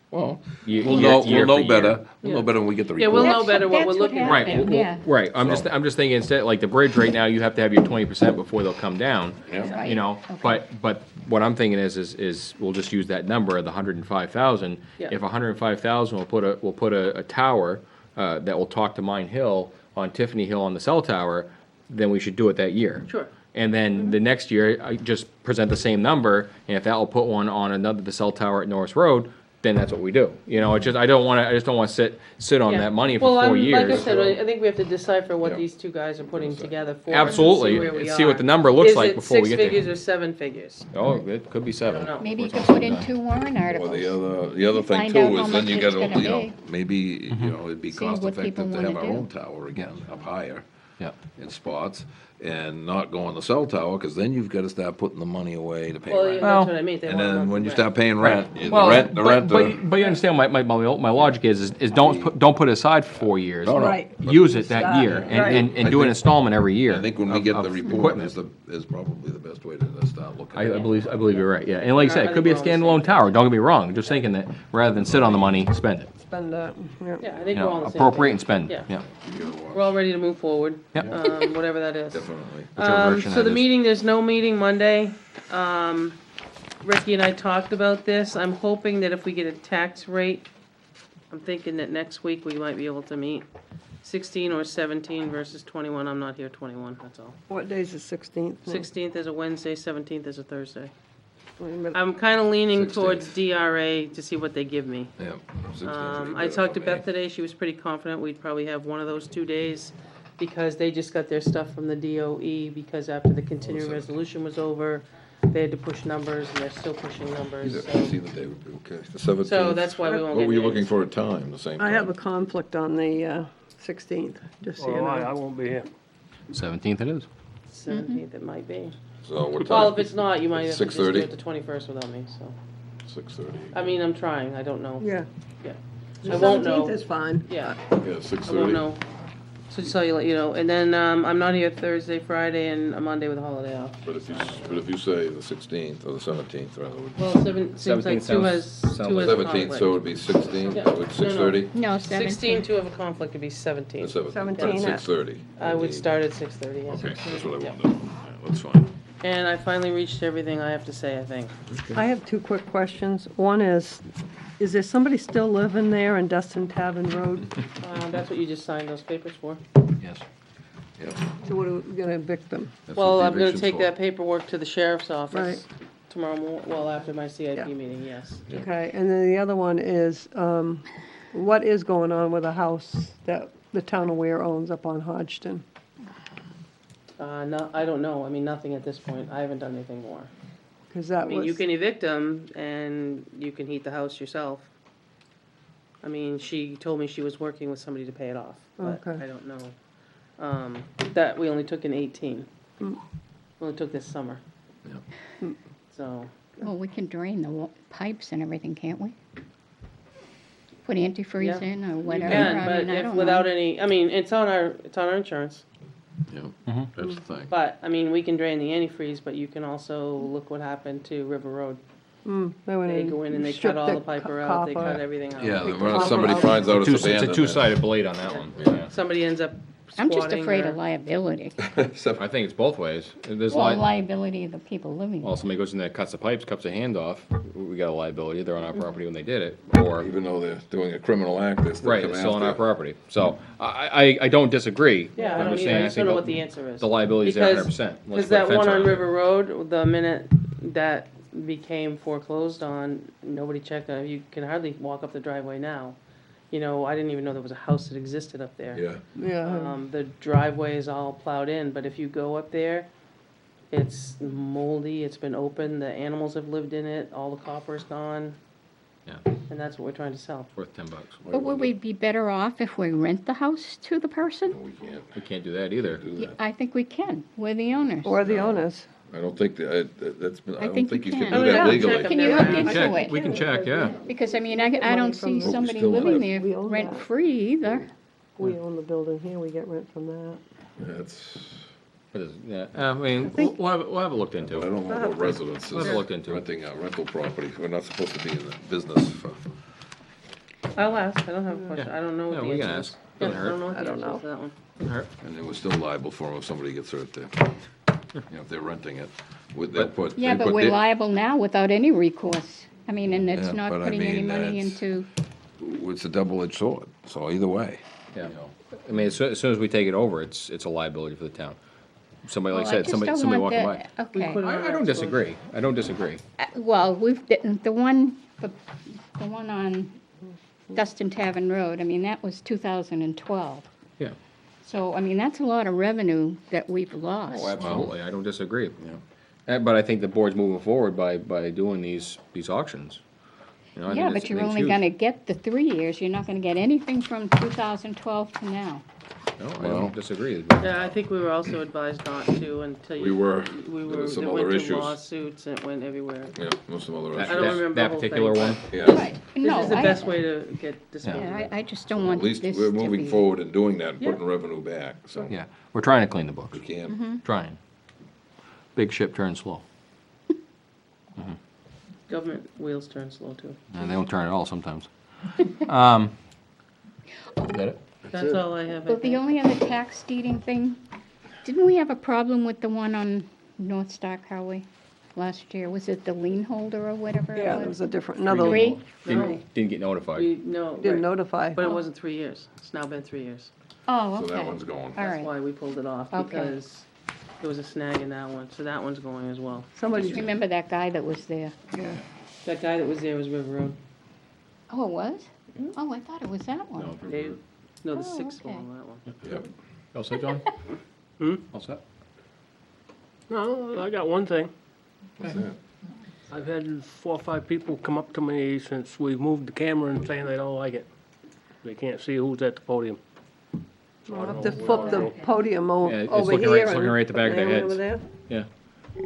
Well, Year- we'll year- know, year we'll know for year. better, we'll know better when we get the Yeah, report. we'll know better what we're That's looking at. Right, happened, well, yeah. right, I'm just thinking instead, like the bridge right now, you have to have your 20% before they'll come down. Yeah. You know, Right, but what I'm thinking is we'll just use that number, the 105,000. Yeah. If 105,000, we'll put a tower, that will talk to Mine Hill on Tiffany Hill on the cell tower, then we should do it that year. Sure. And then the next year, I just present the same number, and if that will put one on the cell tower at Norris Road, then that's what we do. You know, it's just, I just don't wanna sit on Yeah. that money Well, for 4 Like I years. said, I think we have to decipher what Yeah. these two guys are putting together for us and see Absolutely, where we see what are. the number looks like before we get Is it 6 figures there. or 7 figures? Oh, it could be 7. I don't know. Maybe you What's could on put in nine? 2 warrant Well, articles. the other thing Find too out how is then much you it's gotta, gonna you know, be. maybe, you know, it'd be See what cost effective people to have wanna our do. own tower again, up higher Yeah. in spots, and not go on the cell tower, cause then you've gotta start putting the money away to pay Well, rent. that's what I mean. They And want a then monthly when you rent. start paying rent, the Well, rent, but you understand my logic is don't put it aside for 4 years. No, no. Right. Use it that Start. year Right. and do an installment every year. I think when we of- get of the report, equipment. is probably the best way to start looking at I it. believe you're right, yeah. And like I said, I it could be a think we're all on the standalone tower, don't get me wrong, just thinking that rather than sit on the money, spend it. Spend that, yeah. Yeah, I You think we're all on know, the same appropriate page. and spend, Yeah. yeah. We're all ready to move forward. Yep. Whatever that is. Definitely. Whichever version So that the is. meeting, there's no meeting Monday. Ricky and I talked about this. I'm hoping that if we get a tax rate, I'm thinking that next week we might be able to meet 16 or 17 versus 21. I'm not here 21, that's all. What day's the 16th? 16th is a Wednesday, 17th is a Thursday. Wait a minute. I'm kind of leaning 16th. towards DRA to see what they give me. Yeah. 16th would be I better talked to for Beth me. today, she was pretty confident we'd probably have one of those 2 days, because they just got their stuff from the DOE, because after the continuing resolution was over, they had to push numbers, and they're still pushing numbers, Either, so. see the day would be okay. The 17th. So that's why we won't get What were you meetings. looking for at time, the same time? I have a conflict on the 16th, just so you Oh, I know. won't be here. 17th it is. 17th it might be. So what Well, time? if it's not, you might have to just do 6:30? it the 21st without me, so. 6:30. I mean, I'm trying, I don't know. Yeah. Yeah. The I won't 17th know. is fine. Yeah, Yeah, I 6:30. won't know. So just so you let you know, and then, I'm not here Thursday, Friday, and a Monday with a holiday off. But if you say the 16th or the 17th rather, would Well, seems like 17th two has, sounds two like- has a 17th, conflict. so it would be 16th, Yeah. with 6:30? No, 16 17. to have a conflict would be 17. The 17th, 17 at at- 6:30. I would start at 6:30, yes. Okay, that's what I Yeah. wanted. Yeah, that's fine. And I finally reached everything I have to say, I think. I have 2 quick questions. One is there somebody still living there on Dustin Tavern Road? That's what you just signed those papers for. Yes. Yeah. So what are we gonna evict them? That's Well, what I'm gonna eviction's take for. that paperwork to the sheriff's office Right. tomorrow well, after my Yeah. CIP meeting, yes. Yeah. Okay, and then the other one is, what is going on with a house that the town of Weare owns up on Hodgson? No, I don't know, I mean, nothing at this point, I haven't done anything more. Because I that mean, you was, can evict them, and you can heat the house yourself. I mean, she told me she was working with somebody to pay it off, but Okay. I don't know. That, we only took in 18. We only took this summer. Yeah. So, Well, we can drain the pipes and everything, can't we? Put antifreeze Yeah. in or you whatever. can, I but mean, I if don't without know. any, I mean, it's on our insurance. Yeah, that's the thing. But, I mean, we can drain the antifreeze, but you can also look what happened to River Road. they went They in go in and they stripped cut all the piper out, they copper. cut everything out. Yeah, Take the when copper somebody out. finds out it's It's a abandoned. two-sided blade on that one, yeah. Somebody ends up I'm just squatting afraid or- of liability. I think it's both ways. There's Well, liability of the people living well, there. somebody goes in there, cuts the pipes, cuts their hand off, we got a liability, they're on our property when they did it, or, Even though they're doing a criminal act, they still right, come it's still on our after. property. So, I don't disagree. Yeah, I I'm don't just either, saying, I just think don't know what the answer is. The liability's there 100%. Because that one on River Road, the minute that became foreclosed on, nobody checked on it. You can hardly walk up the driveway now. You know, I didn't even know there was a house that existed up there. Yeah, Yeah, The driveway is all plowed in, but if you go up there, it's moldy, it's been open, the animals have lived in it, all the copper's gone, Yeah, and that's what we're trying to sell. worth $10. But would we be better off if we rent the house to the person? We can't do that either. Yeah, I think we can. We're the owners. or the owners. I don't think that, I don't think think you you can can. do I mean, that I'll legally. check Can you Never look mind. into it? We can check, yeah. Because, I mean, I don't see But we somebody still living have- we there own that. rent-free either. We own the building here, we get rent from that. That's, Yeah, I mean, we'll have it looked I into. don't know about residences, Let's look into it. renting a rental property. We're not supposed to be in the business for. I'll ask, I don't have a question, I don't know Yeah, what we the can answer is. ask. Yeah, Doesn't I don't hurt. know what I the don't answer is to know. that one. And they were still liable for them if somebody gets hurt there. You know, if they're renting it, would they put? Yeah, they but put we're their- liable now without any recourse. I mean, and it's Yeah, not but I putting any mean, money that's- into, It's a double-edged sword, so either way. Yeah. I mean, as soon as we take it over, it's a liability for the town. Somebody, like I well, I said, just somebody don't walking want by. the, okay. put it- I don't disagree. I don't disagree. Well, the one on Dustin Tavern Road, I mean, that was 2012. Yeah. So, I mean, that's a lot of revenue that we've lost. Oh, absolutely. I don't disagree. But I think the board's moving forward by doing these auctions. You know, I Yeah, think but it's you're huge. only gonna get the 3 years, you're not gonna get anything from 2012 to now. No, I Well- don't disagree. Yeah, I think we were also advised not to until you. We were. We There were, was some there other went to issues. lawsuits and it went everywhere. Yeah, there's some other I issues. don't remember the That whole particular thing, one? Yeah. Right. This No, is the I- best way to get disposed of Yeah, it. I just don't At want least this we're to be. moving forward and doing that, Yeah. putting revenue back, so Yeah, we're trying to clean the books. we can. Mm-hmm. Trying. Big ship turns slow. Government wheels turn slow too. And they don't turn at all sometimes. Is that it? That's all I have. I Well, the think. only other tax deeding thing, didn't we have a problem with the one on North Star Highway last year? Was it the lien holder or whatever it Yeah, it was a was? different, another, Three? No, Didn't get notified. we, no, didn't right. notify. But it wasn't 3 years. It's now been 3 years. Oh, So okay. that one's going. All That's right. why we pulled it off, Okay. because there was a snag in that one, so that one's going as well. Somebody, Remember that guy that was there? That guy that was there was River Road. Oh, it was? Oh, I thought it was that one. Dave? No, the Oh, sixth okay. one, that one. Yep. All set, John? All set? No, I got one thing. What's that? I've had 4 or 5 people come up to me since we moved the camera and saying they don't like it. They can't see who's at the podium. So I we'll don't have to know flip what the I'll do. podium Yeah, it's over looking right- here. it's looking and- right at the back of their and heads. over there. Yeah.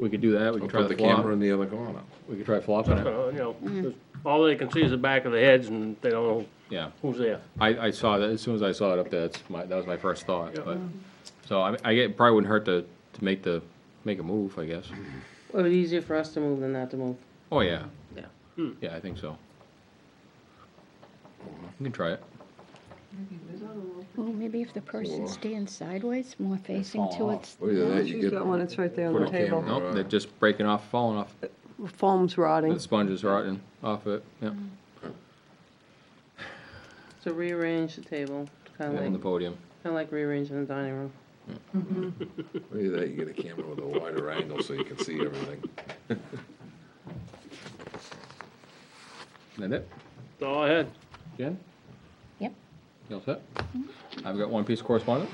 We could do that. We We'll could try put the the camera flop. in the other corner. We could try flopping it. You know, 'cause all they can see is the back of the heads and they don't know Yeah. who's there. I saw that, as soon as I saw it up there, that was my first thought, Yeah. but, so it probably wouldn't hurt to make a move, I guess. Well, it's easier for us to move than not to move. Oh, yeah. Yeah. Yeah, I think so. You can try it. Well, maybe if the person stands sideways, more facing fall to off. it. Well, either that, you She's get. got one, it's right there on Put the a table. camera. Nope, they're just breaking off, falling off. Foam's rotting. The sponge is rotting off it, yeah, So rearrange the table, kind on the of podium. like rearranging the dining room. Or either that, you get a camera with a wider angle so you can see everything. That it? That's all I had. Jen? Yep. You all set? I've got one piece of correspondence.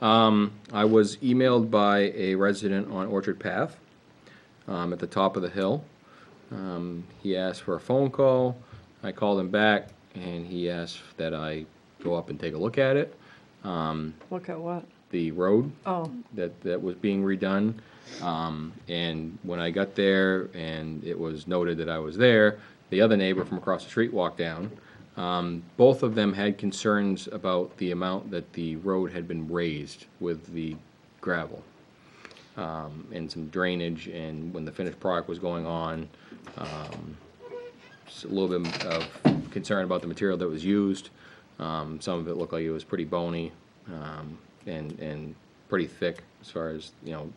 I was emailed by a resident on Orchard Path, at the top of the hill. He asked for a phone call. I called him back, and he asked that I go up and take a look at it. Look at what? The road Oh, that was being redone. And when I got there and it was noted that I was there, the other neighbor from across the street walked down. Both of them had concerns about the amount that the road had been raised with the gravel. And some drainage, and when the finished product was going on, a little bit of concern about the material that was used. Some of it looked like it was pretty bony. and pretty thick as far as, you know,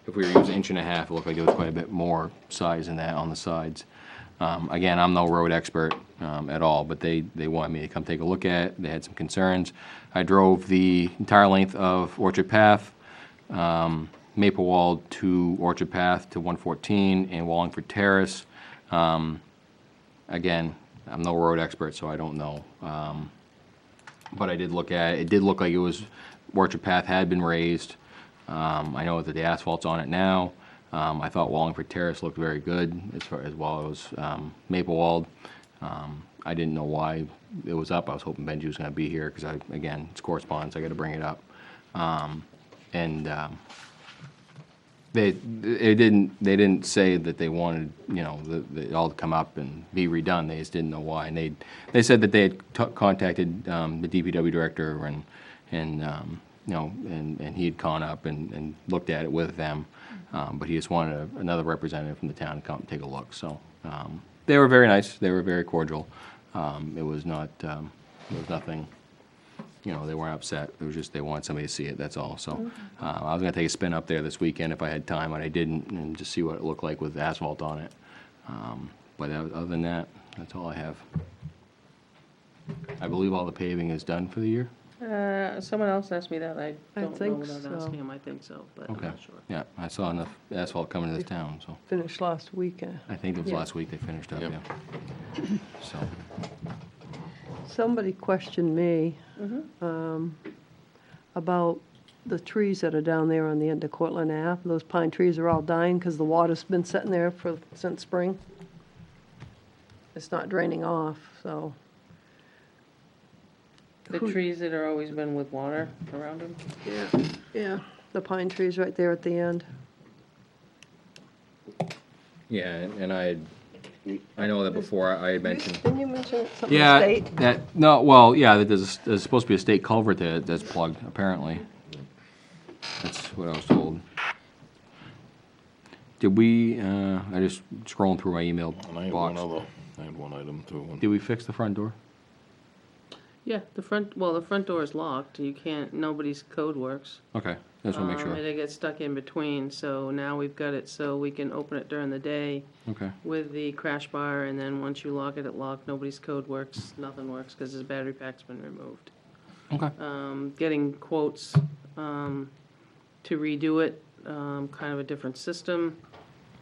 if we were using 1.5 inch, it looked like it was quite a bit more size than that on the sides. Again, I'm no road expert at all, but they wanted me to come take a look at it. They had some concerns. I drove the entire length of Orchard Path, Maplewald to Orchard Path to 114 and Wallingford Terrace. Again, I'm no road expert, so I don't know. But I did look at it. It did look like it was, Orchard Path had been raised. I know that the asphalt's on it now. I thought Wallingford Terrace looked very good as far as well as Maplewald. I didn't know why it was up. I was hoping Benji was going to be here because, again, it's correspondence. I got to bring it up. They didn't say that they wanted, you know, it all to come up and be redone. They just didn't know why. And they said that they had contacted the DPW director and you know, and he had gone up and looked at it with them. But he just wanted another representative from the town to come and take a look. So they were very nice. They were very cordial. It was not, there was nothing, you know, they weren't upset. It was just they wanted somebody to see it, that's all. So I was going to take a spin up there this weekend if I had time, but I didn't, and just see what it looked like with asphalt on it. But other than that, that's all I have. I believe all the paving is done for the year. Someone else asked me that. I don't know think without so. asking him. I think so, but I'm Okay. not sure. Yeah, I saw enough asphalt coming to this town, so Finished last weekend. I think it was Yeah. last week they finished up, yeah. So, Somebody questioned me about the trees that are down there on the end of Cortland Ave. Those pine trees are all dying because the water's been sitting there since spring. It's not draining off, so. The trees that are always been with water around them. Yeah, the pine trees right there at the end. yeah, and I know that before I had mentioned. Didn't you mention something Yeah, state? that there's supposed to be a state culvert that's plugged, apparently. That's what I was told. Did we, I just scrolling through my email And I had box. I had one item too. Did we fix the front door? Yeah, the front door is locked. You can't, nobody's code works. Okay, just want to make And sure. it gets stuck in between, so now we've got it so we can open it during the day Okay, with the crash bar, and then once you lock it, it locked. Nobody's code works, nothing works because his battery pack's been removed. okay. Getting quotes to redo it, kind of a different system,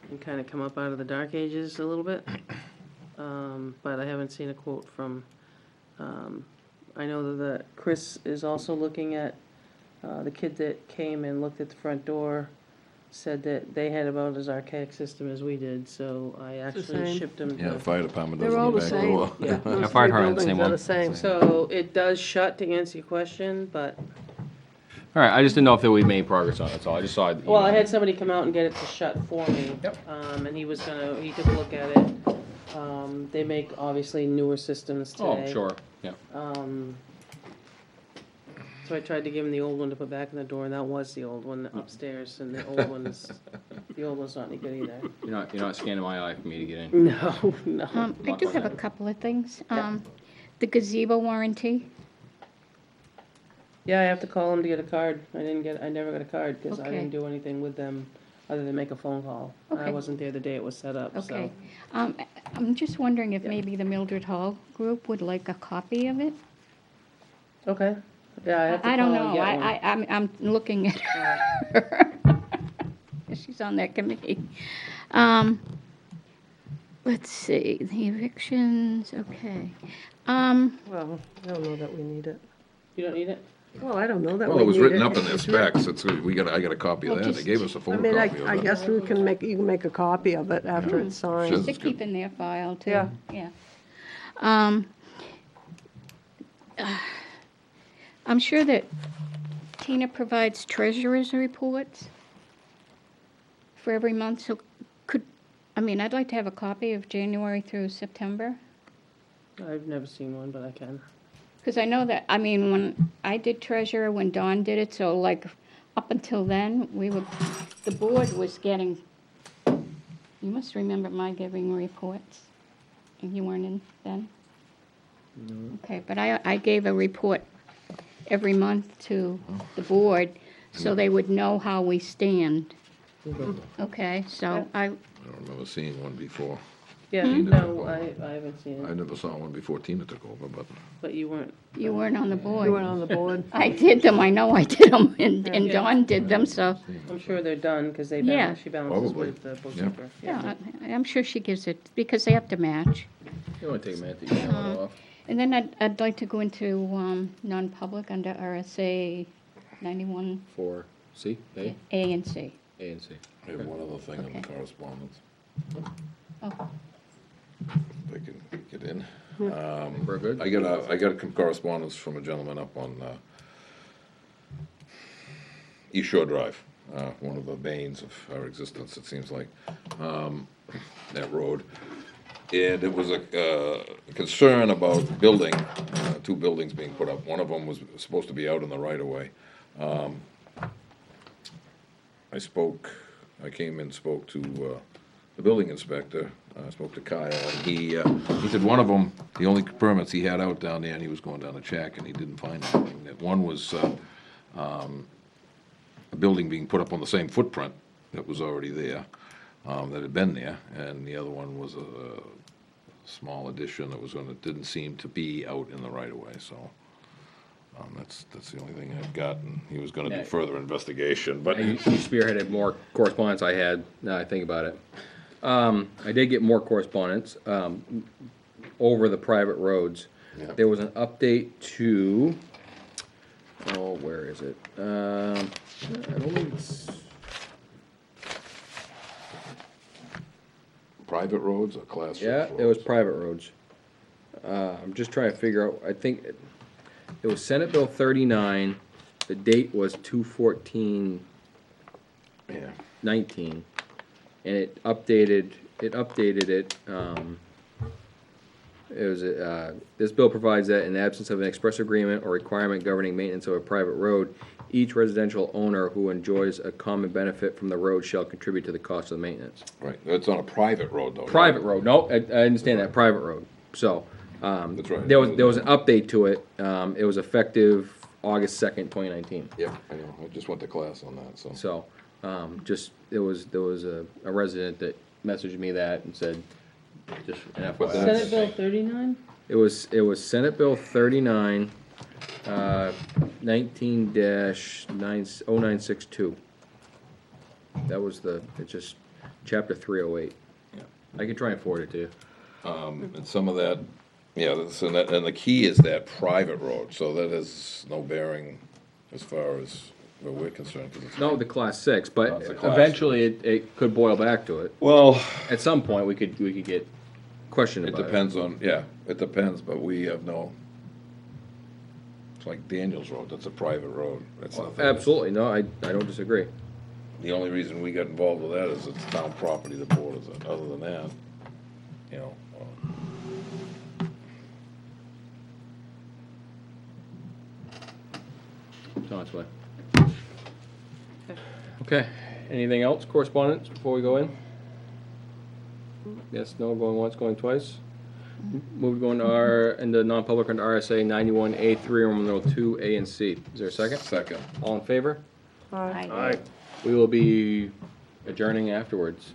and kind of come up out of the dark ages a little bit. But I haven't seen a quote from, I know that Chris is also looking at, the kid that came and looked at the front door said that they had about as archaic system as we did, so I actually same. shipped them Yeah, the to. fire department They're doesn't all the the back same. door. Yeah. Those fire three department's the same buildings are one. the same. So it does shut, to answer your question, but, All right, I just didn't know if there we made progress on it, that's all. I just saw it. well, I had somebody come out and get it to shut for me. Yep. And he took a look at it. They make obviously newer systems today. Oh, sure, yeah. So I tried to give him the old one to put back in the door, and that was the old one upstairs, and the old one's not any good either. You're not scanning my eye for me to get in. No, no. I do have a couple of things. The gazebo warranty, Yeah, I have to call him to get a card. I never got a card, because I Okay. didn't do anything with them other than make a phone call. I Okay. wasn't there the day it was set up, so. okay. I'm just wondering if maybe the Mildred Hall group would like a copy of it? Okay. Yeah, I have to I don't call and know, get one. I'm looking at her. She's on that committee. Let's see, the evictions, okay. Well, I don't know that we need it. You don't need it? Well, I don't know that we need it. Well, it was written up in their specs, I got a copy of Well, that, they gave us a I mean, photocopy of I it. guess you can make a copy of it after it's signed. Sure. To keep in their file, too. Yeah. Yeah. I'm sure that Tina provides treasurer's reports for every month, so I'd like to have a copy of January through September. I've never seen one, but I can. Because I know that, when I did treasurer, when Dawn did it, so like, up until then, the board was getting, you must remember my giving reports, and you weren't in then? Okay, but I gave a report every month to the board, so they would know how we stand. Okay, so I don't remember seeing one before. Yeah, Tina no, took over. I haven't seen I it, never saw one before Tina took over, but but you weren't. you weren't on the board. You weren't on the board. I did them, I know I did them, and Yeah. Dawn did them, so, I'm sure they're done, because they Yeah. balance, she balances Probably. with the bookkeeper. yeah, I'm sure she gives it, because they have to match. You want to take a minute to email it off? And then I'd like to go into non-public under RSA 91 For C, A, A and C. A and C. I have one other thing on the Okay. correspondence, Oh, if I can get in. We're good? I got a correspondence from a gentleman up on East Shore Drive, one of the banes of our existence, it seems like, that road. And it was a concern about building, two buildings being put up. One of them was supposed to be out in the right-of-way. I came and spoke to the building inspector, I spoke to Kyle, and he said one of them, the only permits he had out down there, and he was going down to check, and he didn't find anything. That one was a building being put up on the same footprint that was already there, that had been there, and the other one was a small addition that didn't seem to be out in the right-of-way, so. That's the only thing I've got, and he was gonna do Yeah. further investigation, but. He spearheaded more correspondence I had, now I think about it. I did get more correspondence, over the private roads. Yeah. There was an update to, where is it? I don't think it's, Private roads or class 6 roads? yeah, it was private roads. I'm just trying to figure out, I think it was Senate Bill 39, the date was 2/14/19, Yeah. and it updated it, it was, this bill provides that in the absence of an express agreement or requirement governing maintenance of a private road, each residential owner who enjoys a common benefit from the road shall contribute to the cost of the maintenance. Right, that's on a private road though. Private road, no, I understand that, private road, so, That's right. there was an update to it, it was effective August 2nd, 2019. Yeah, I know, I just went to class on that, so. So, there was a resident that messaged me that and said, just an FYI. Senate Bill 39? It was Senate Bill 39, 19-0962. That was it's just chapter 308. Yeah. I can try and forward it to you. And some of that, yeah, and the key is that private road, so that has no bearing as far as where we're concerned, 'cause it's. No, the class 6, Oh, but it's a class eventually it could boil back to it. Well, At some point, we could get questioned it about it. depends on, yeah, it depends, but we have no, it's like Daniels Road, that's a private road. That's nothing. Absolutely, no, I don't disagree. The only reason we got involved with that is it's town property that borders it, other than that, you know. So that's why. Okay, anything else, correspondence, before we go in? Yes, no, going once, going twice? Move going to into non-public under RSA 91A3, Roman numeral 2, A and C. Is there a second? Second. All in favor? Aye. Aye. We will be adjourning afterwards.